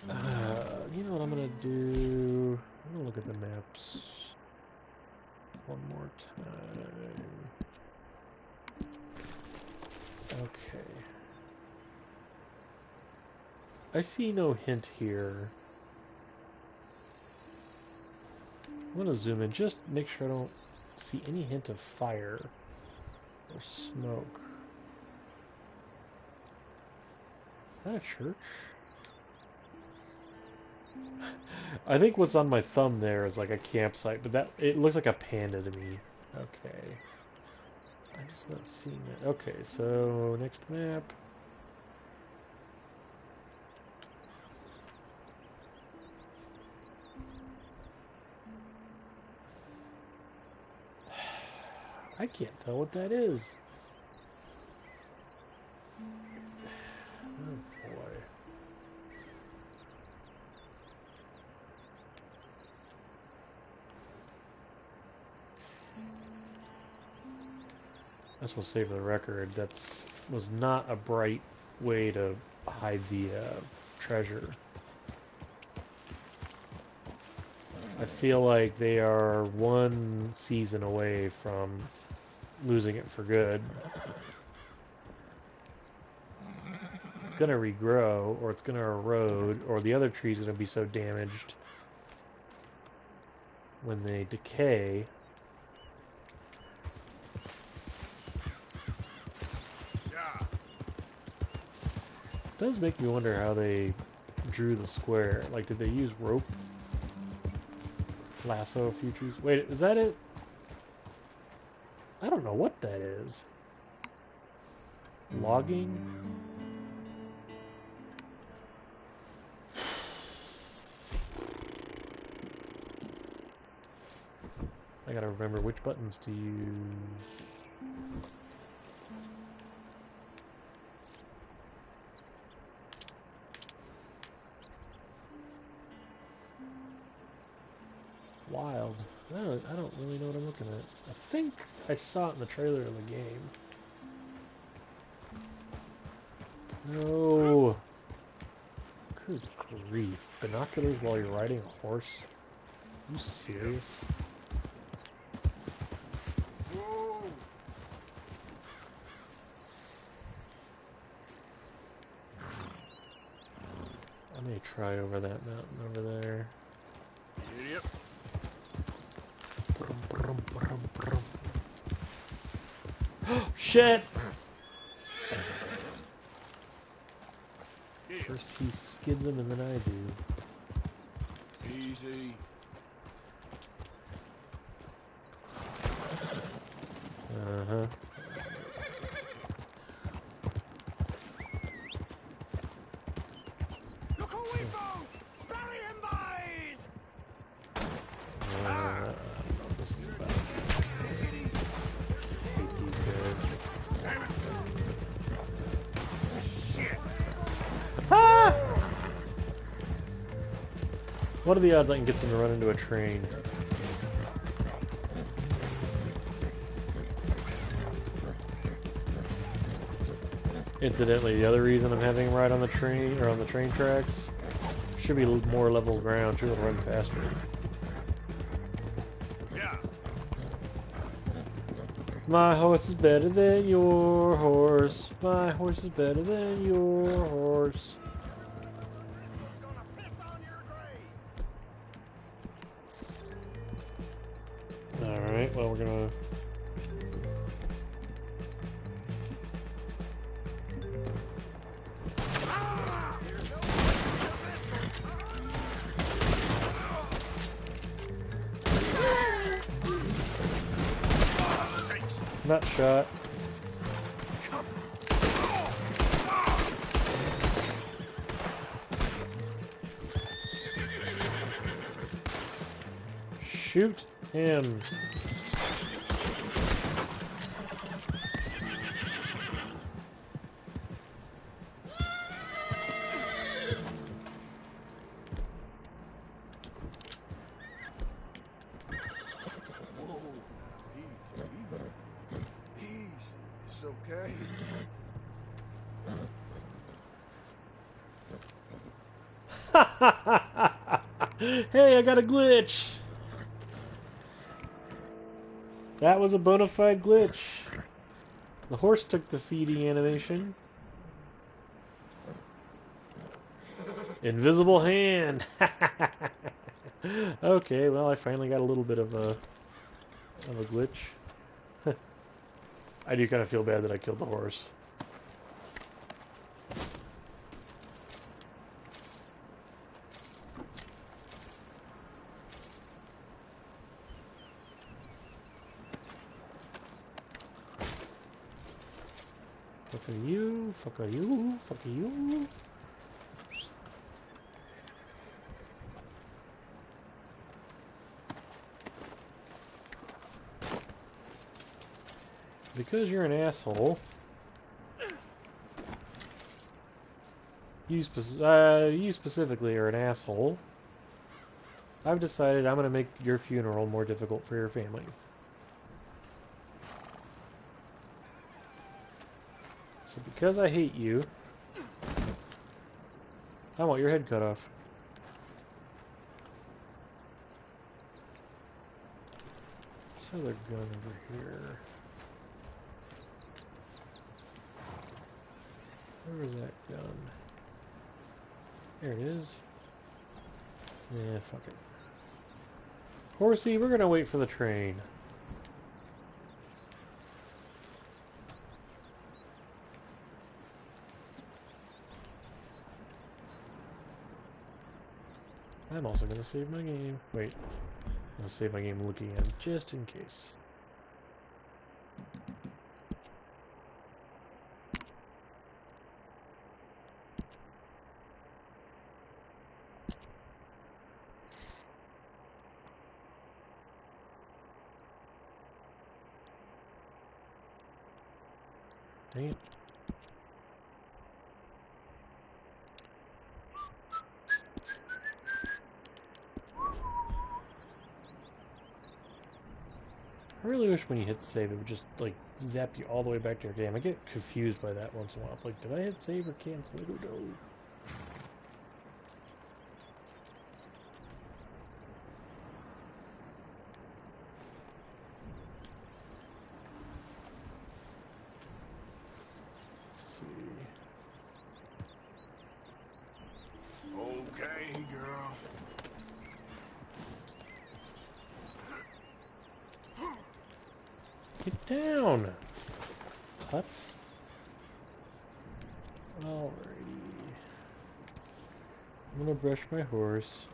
You know what I'm gonna do? I'm gonna look at the maps one more time. Okay. I see no hint here. I'm gonna zoom in, just make sure I don't see any hint of fire or smoke. Is that a church? I think what's on my thumb there is like a campsite, but it looks like a panda to me. Okay. I'm just not seeing it. Okay, so next map. I can't tell what that is. Oh boy. I just want to say for the record, that was not a bright way to hide the treasure. I feel like they are one season away from losing it for good. It's going to regrow, or it's going to erode, or the other tree's going to be so damaged when they decay does make me wonder how they drew the square. Like, did they use rope? Lasso futures? Wait, is that it? I don't know what that is. Logging? I gotta remember which buttons to use. Wild. I don't really know what I'm looking at. I think I saw it in the trailer of the game. No. Good grief. Binoculars while you're riding a horse? Are you serious? Whoa! I may try over that mountain over there. Idiot. Brum, brum, brum, brum. Shit! First he skids him and then I do. Easy. Uh-huh. Look who we found! Bury him, boys! I don't know what this is about. Hate these guys. Damn it! Shit! Ah! What are the odds I can get them to run into a train? Incidentally, the other reason I'm having him ride on the train, or on the train tracks, should be more level ground, should run faster. Yeah. My horse is better than your horse. My horse is better than your horse. Gonna piss on your grave! Alright, well we're gonna... Nut shot. Shoot him. It's okay. Hey, I got a glitch! That was a bona fide glitch. The horse took the feeding animation. Invisible hand! Okay, well I finally got a little bit of a glitch. I do kind of feel bad that I killed the horse. Fuck are you, fuck are you, fuck are you. Because you're an asshole, you specifically are an asshole, I've decided I'm going to make your funeral more difficult for your family. So because I hate you, I want your head cut off. This other gun over here. Where was that gun? There it is. Yeah, fuck it. Horsey, we're gonna wait for the train. I'm also gonna save my game. Wait. I'm gonna save my game looking at it just in case. Dang it. I really wish when you hit save it would just like zap you all the way back to your game. I get confused by that once in a while. It's like, did I hit save or cancel? I don't know. Okay, girl. Get down! Tuts. Alrighty. I'm gonna brush my horse.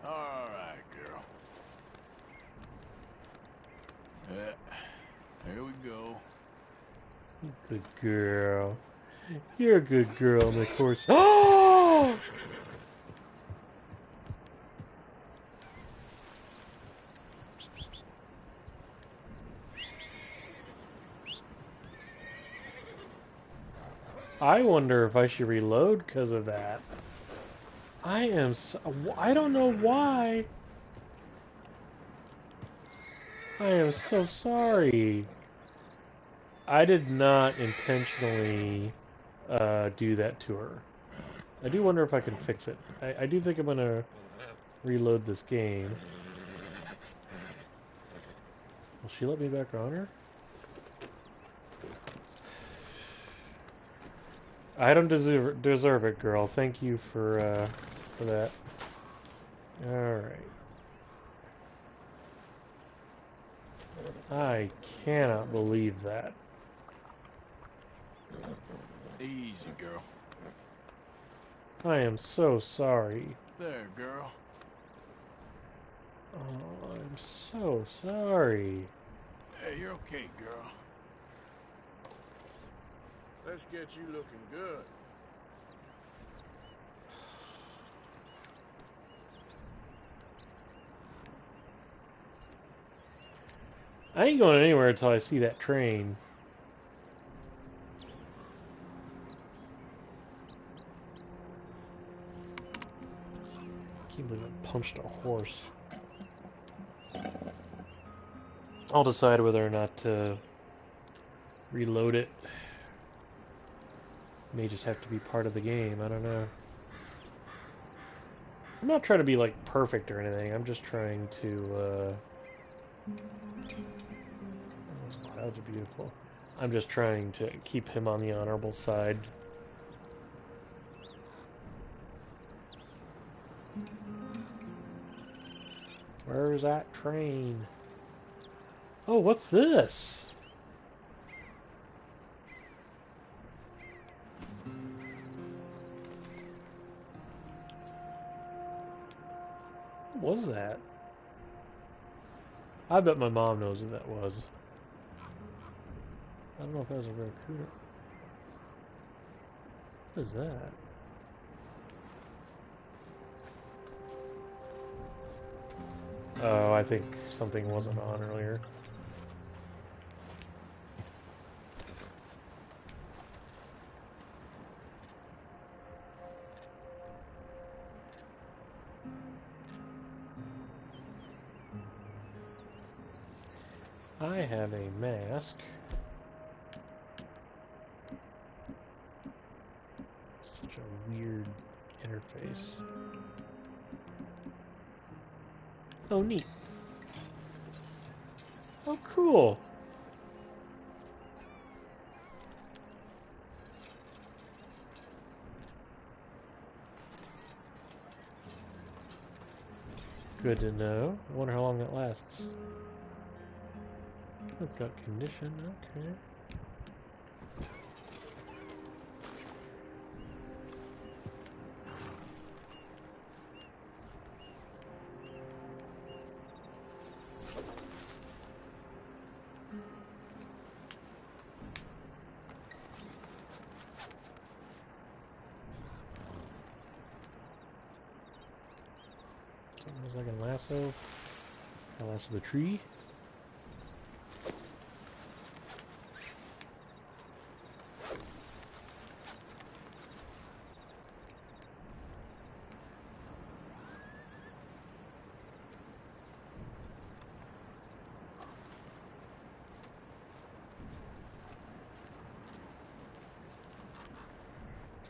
Alright, girl. Here we go. Good girl. You're a good girl, my horse. Oh! I wonder if I should reload because of that. I don't know why. I am so sorry. I did not intentionally do that to her. I do wonder if I can fix it. I do think I'm gonna reload this game. Will she let me back on her? I don't deserve it, girl. Thank you for that. Alright. I cannot believe that. Easy, girl. I am so sorry. There, girl. Oh, I'm so sorry. Hey, you're okay, girl. Let's get you looking good. I ain't going anywhere until I see that train. I can't believe I punched a horse. I'll decide whether or not to reload it. May just have to be part of the game, I don't know. I'm not trying to be like perfect or anything, I'm just trying to those clouds are beautiful. I'm just trying to keep him on the honorable side. Where's that train? Oh, what's this? What was that? I bet my mom knows what that was. I don't know if that was a raccoon. What is that? Oh, I think something wasn't on earlier. I have a mask. Such a weird interface. Oh, neat. Oh, cool. Good to know. I wonder how long that lasts. It's got condition, okay. As I can lasso. I lasso the tree.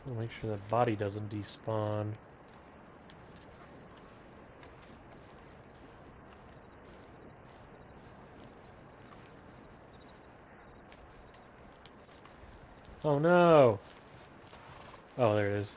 I'll make sure that body doesn't despawn. Oh no! Oh, there it is.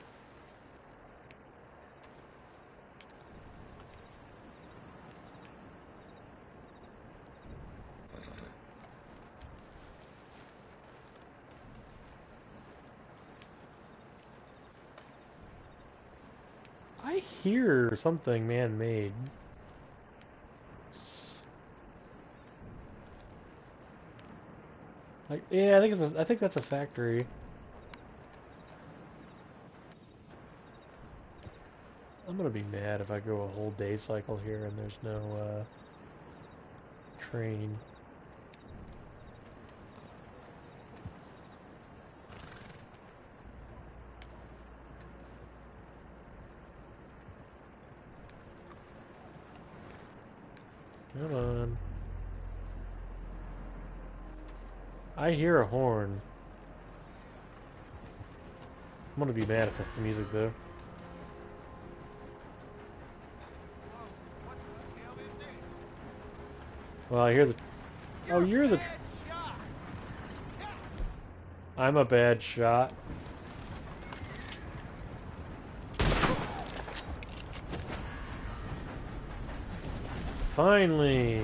I hear something man-made. Like, yeah, I think that's a factory. I'm gonna be mad if I go a whole day cycle here and there's no train. Come on. I hear a horn. I'm gonna be mad if that's the music though. Well, I hear the... Oh, you're the... I'm a bad shot. Finally!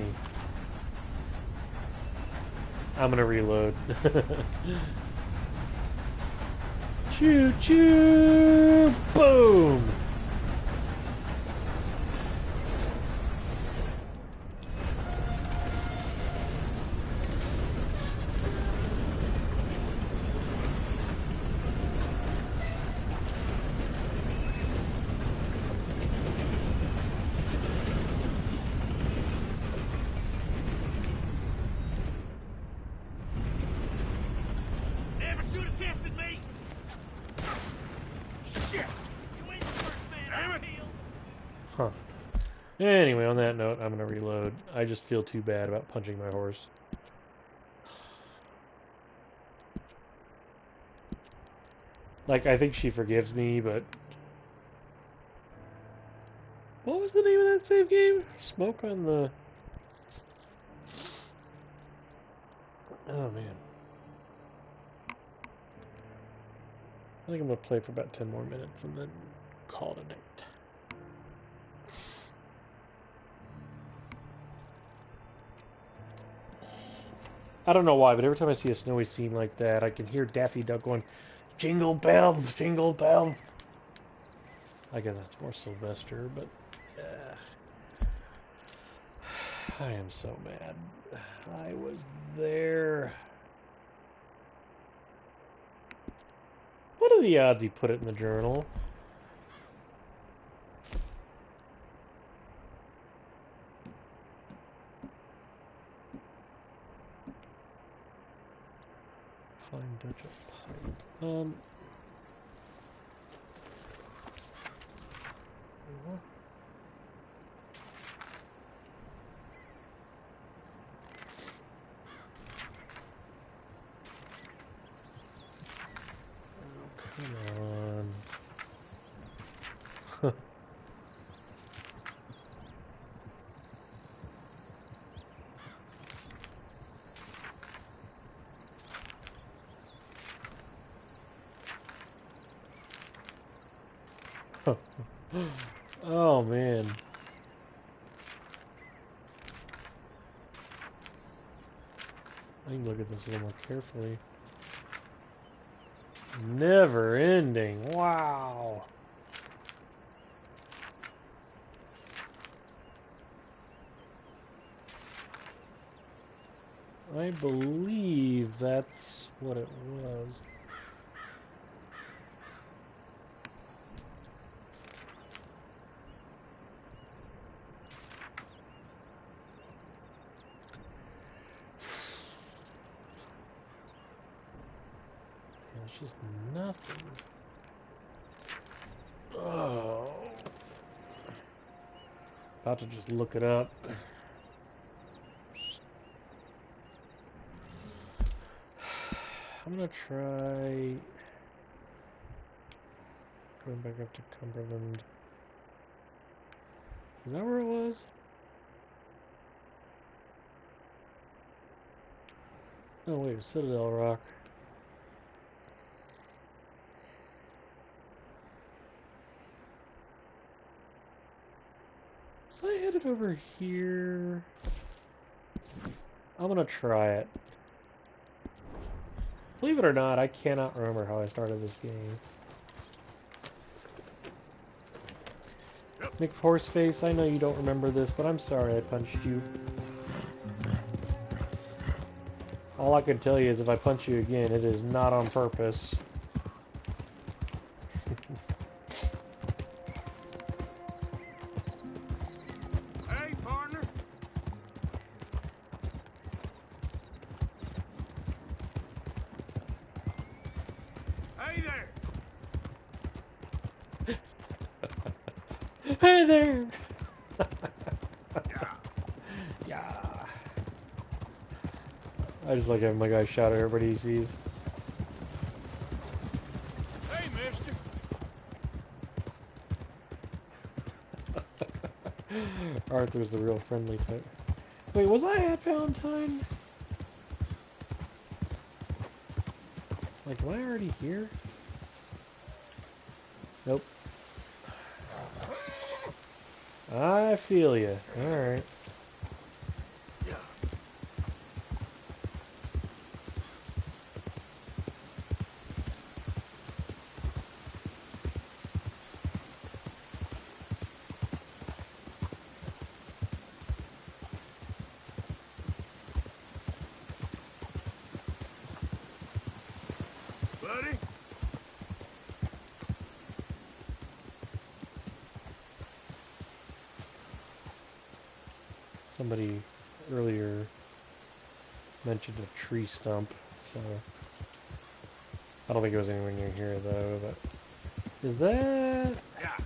I'm gonna reload. Choo choo! Boom! Huh. Anyway, on that note, I'm gonna reload. I just feel too bad about punching my horse. Like, I think she forgives me, but... What was the name of that save game? Smoke on the... Oh, man. I think I'm gonna play for about 10 more minutes and then call it a night. I don't know why, but every time I see a snowy scene like that, I can hear Daffy Duck going, "Jingle bells, jingle bells." I guess that's more Sylvester, but I am so mad. I was there. What are the odds he put it in the journal? Fine Dutch pipe. Come on. Oh man. I can look at this a little more carefully. Never ending. Wow. I believe that's what it was. It's just nothing. Oh. About to just look it up. I'm gonna try going back up to Cumberland. Is that where it was? Oh wait, Citadel Rock. Was I headed over here? I'm gonna try it. Believe it or not, I cannot remember how I started this game. Nick Horseface, I know you don't remember this, but I'm sorry I punched you. All I can tell you is if I punch you again, it is not on purpose. Hey, partner. Hey there. Hey there! Yeah. Yeah. I just like having my guy shout at everybody he sees. Hey, mister. Arthur's the real friendly type. Wait, was I at Valentine? Like, am I already here? Nope. I feel ya. Alright. Yeah. Buddy? Somebody earlier mentioned a tree stump, so I don't think it was anywhere near here though, but is that? Yeah.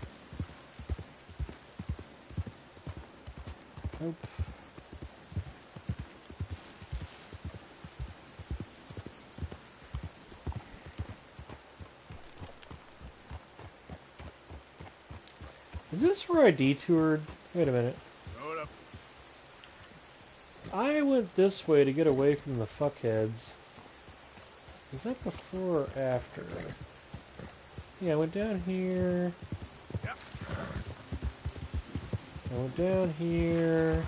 Nope. Is this where I detoured? Wait a minute. Throw it up. I went this way to get away from the fuckheads. Is that before or after? Yeah, I went down here. Yep. I went down here.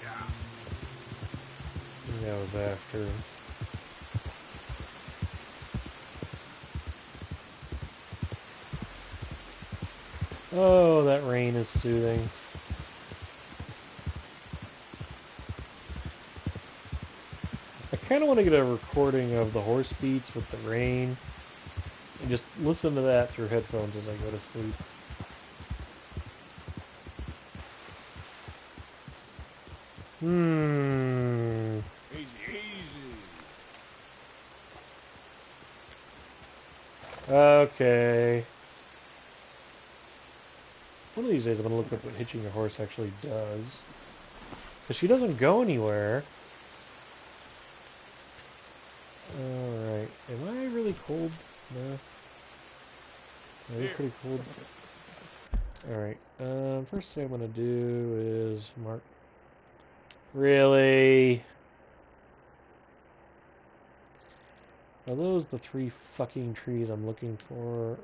Yeah. That was after. Oh, that rain is soothing. I kind of want to get a recording of the horse beats with the rain and just listen to that through headphones as I go to sleep. Easy, easy. Okay. One of these days I'm going to look up what hitching a horse actually does. Because she doesn't go anywhere. Alright. Am I really cold? No. It is pretty cold. Alright. First thing I'm going to do is mark... Really? Are those the 3 fucking trees I'm looking for?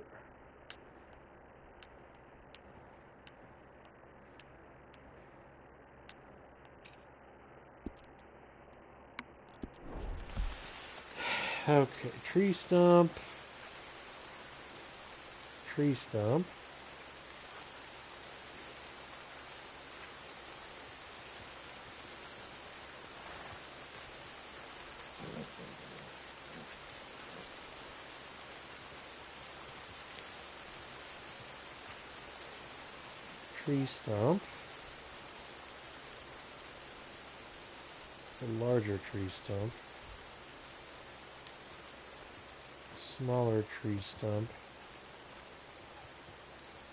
Okay, tree stump. Tree stump. Tree stump. It's a larger tree stump. Smaller tree stump.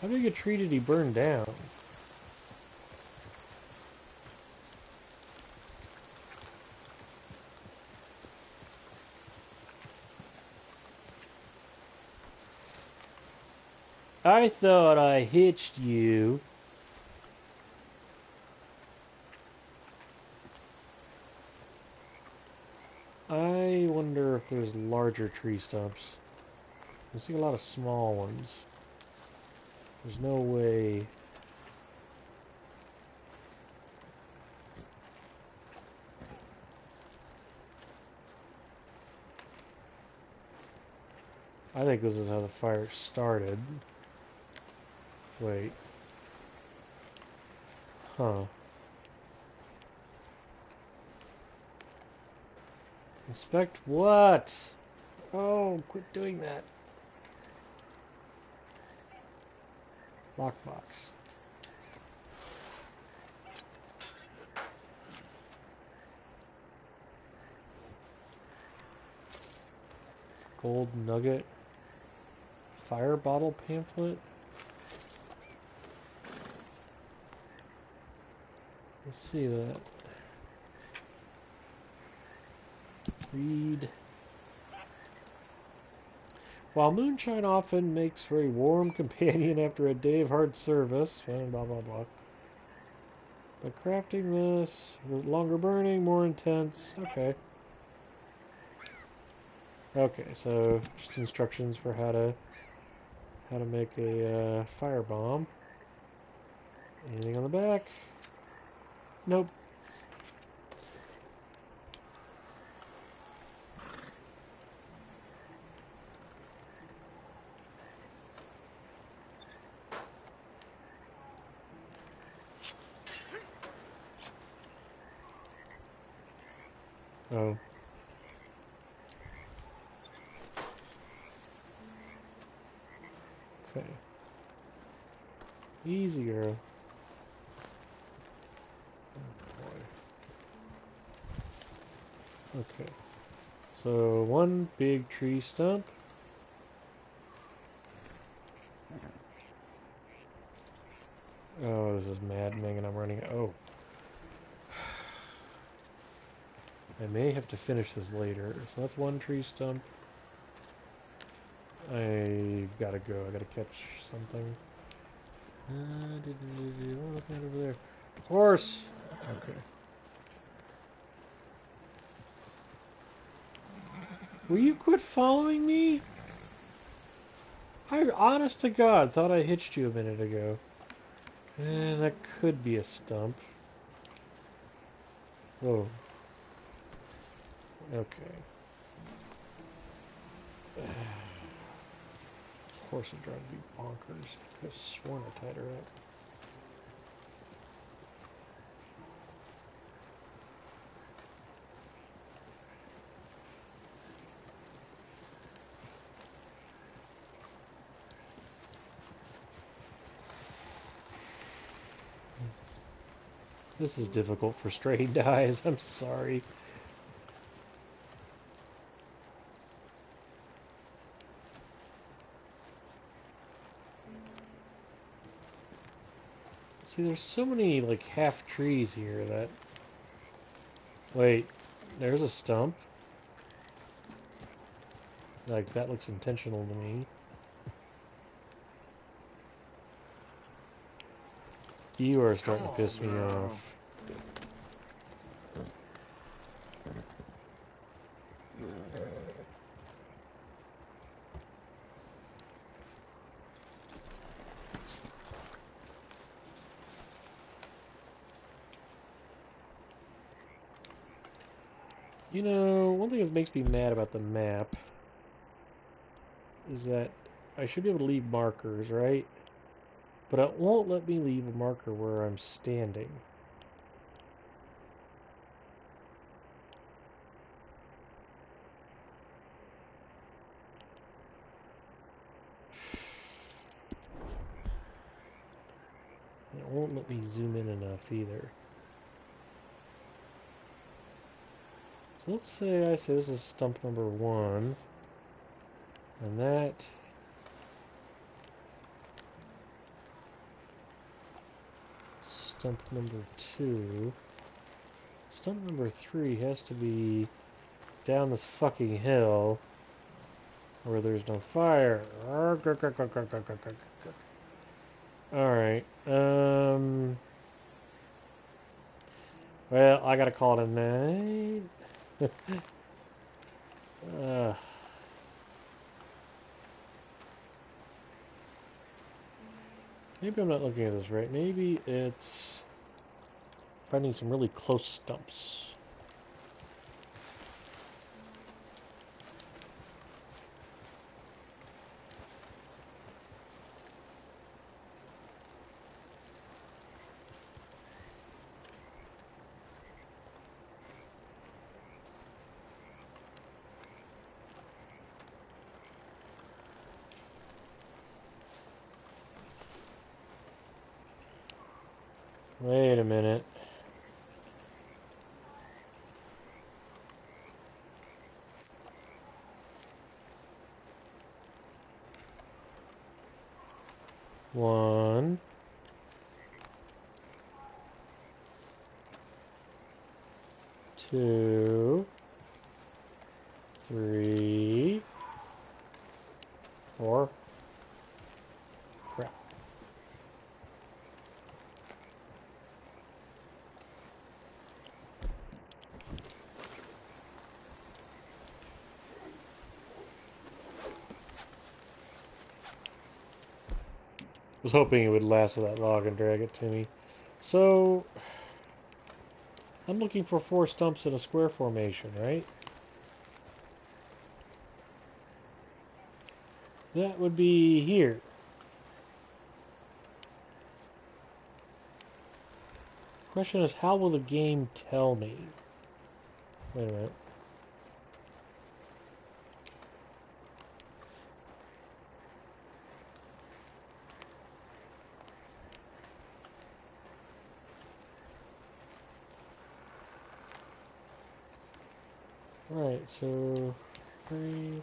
How big a tree did he burn down? I thought I hitched you. I wonder if there's larger tree stumps. I see a lot of small ones. There's no way. I think this is how the fire started. Wait. Huh. Inspect what? Oh, quit doing that. Lockbox. Gold nugget. Fire bottle pamphlet. Let's see that. Read. While moonshine often makes for a warm companion after a day of hard service, blah blah blah. But crafting this, longer burning, more intense. Okay. Okay, so just instructions for how to make a fire bomb. Anything on the back? Nope. Oh. Okay. Easy, girl. Oh, boy. Okay. So, one big tree stump. Oh, this is maddening and I'm running. Oh. I may have to finish this later. So that's one tree stump. I gotta go. I gotta catch something. What am I looking at over there? Horse! Okay. Will you quit following me? I, honest to God, thought I hitched you a minute ago. That could be a stump. Whoa. Okay. This horse is driving me bonkers. I could have sworn I tied her up. This is difficult for straight eyes. I'm sorry. See, there's so many, like, half trees here that... Wait, there's a stump? Like, that looks intentional to me. You are starting to piss me off. You know, one thing that makes me mad about the map is that I should be able to leave markers, right? But it won't let me leave a marker where I'm standing. It won't let me zoom in enough either. So let's say I say this is stump number 1, and that stump number 2. Stump number 3 has to be down this fucking hill where there's no fire. Alright, well, I gotta call it a night. Maybe I'm not looking at this right. Maybe it's finding some really close stumps. Wait a minute. One. Two. 3. 4. Crap. Was hoping it would lasso that log and drag it to me. So, I'm looking for 4 stumps in a square formation, right? That would be here. Question is, how will the game tell me? Wait a minute. Right, so 3,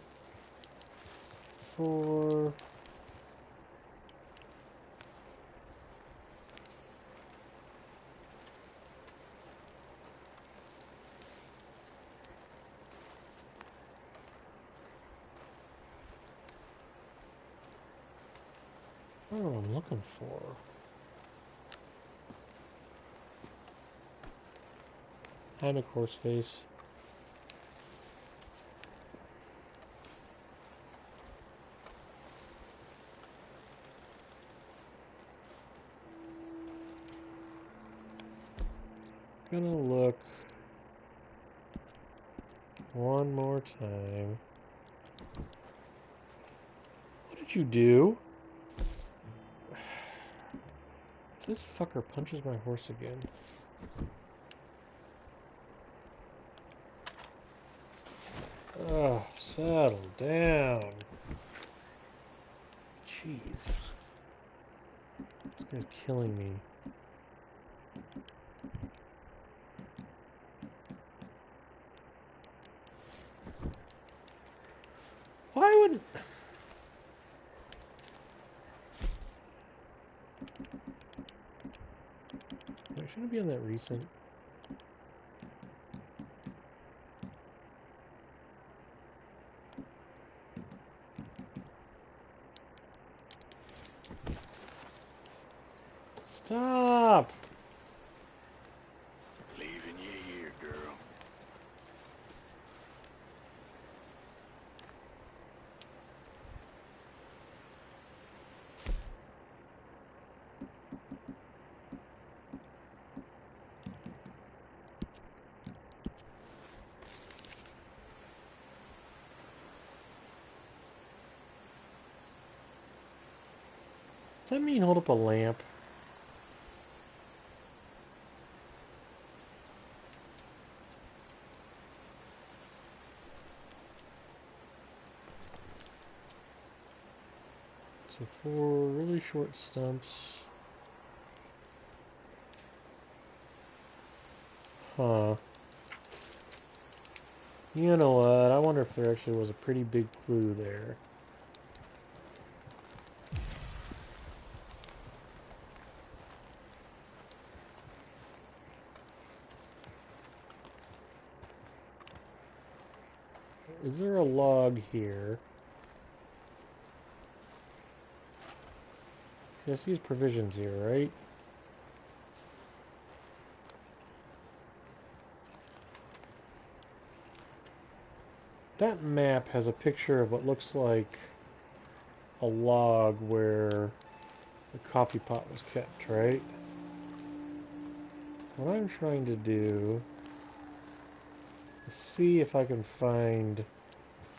4. I don't know what I'm looking for. And a course face. Gonna look one more time. What did you do? This fucker punches my horse again. Oh, settle down. Jeez. This guy's killing me. Why would... Wait, shouldn't it be on that recent? Stop! Leaving you here, girl. Does that mean hold up a lamp? So 4 really short stumps. Huh. You know what? I wonder if there actually was a pretty big clue there. Is there a log here? See, I see his provisions here, right? That map has a picture of what looks like a log where the coffee pot was kept, right? What I'm trying to do is see if I can find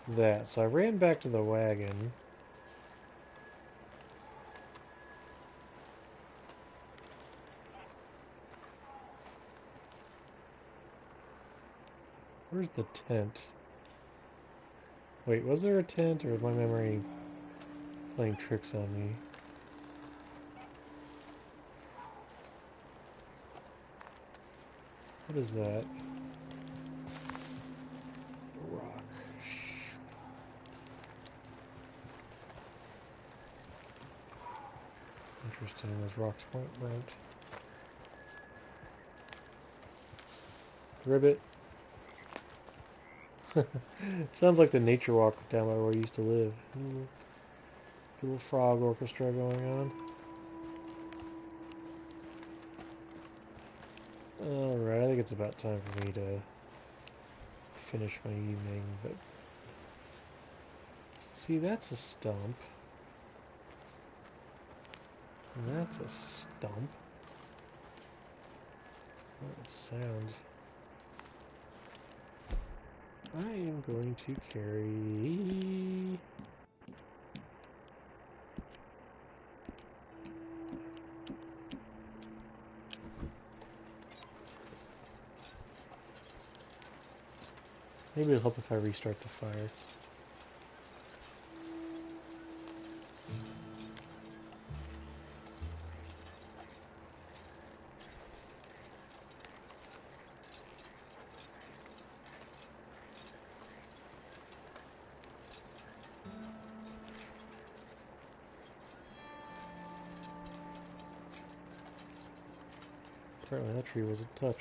that. So I ran back to the wagon. Where's the tent? Wait, was there a tent, or is my memory playing tricks on me? What is that? Rock. Interesting, those rocks weren't burnt. Ribbit. Sounds like the nature walk down by where I used to live. Little frog orchestra going on. Alright, I think it's about time for me to finish my evening, but... See, that's a stump. And that's a stump. What sound? I am going to carry... Maybe it'll help if I restart the fire. Apparently that tree wasn't touched.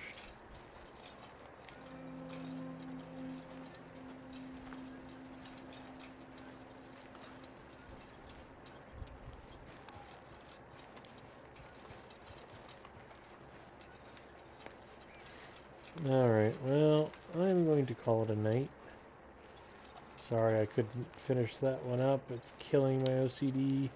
Alright, well, I'm going to call it a night. Sorry I couldn't finish that one up. It's killing my OCD.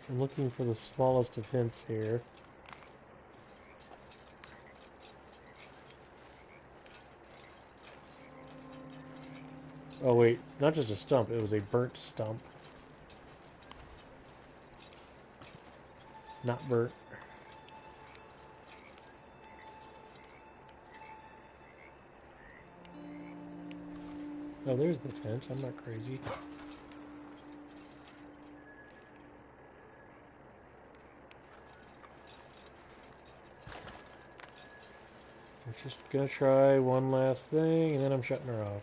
I'm looking for the smallest of hints here. Oh wait, not just a stump, it was a burnt stump. Not burnt. Oh, there's the tent. I'm not crazy. I'm just gonna try one last thing, and then I'm shutting her off.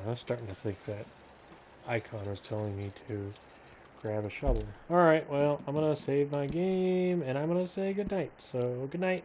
I was starting to think that icon was telling me to grab a shovel. Alright, well, I'm gonna save my game, and I'm gonna say goodnight. So, good night.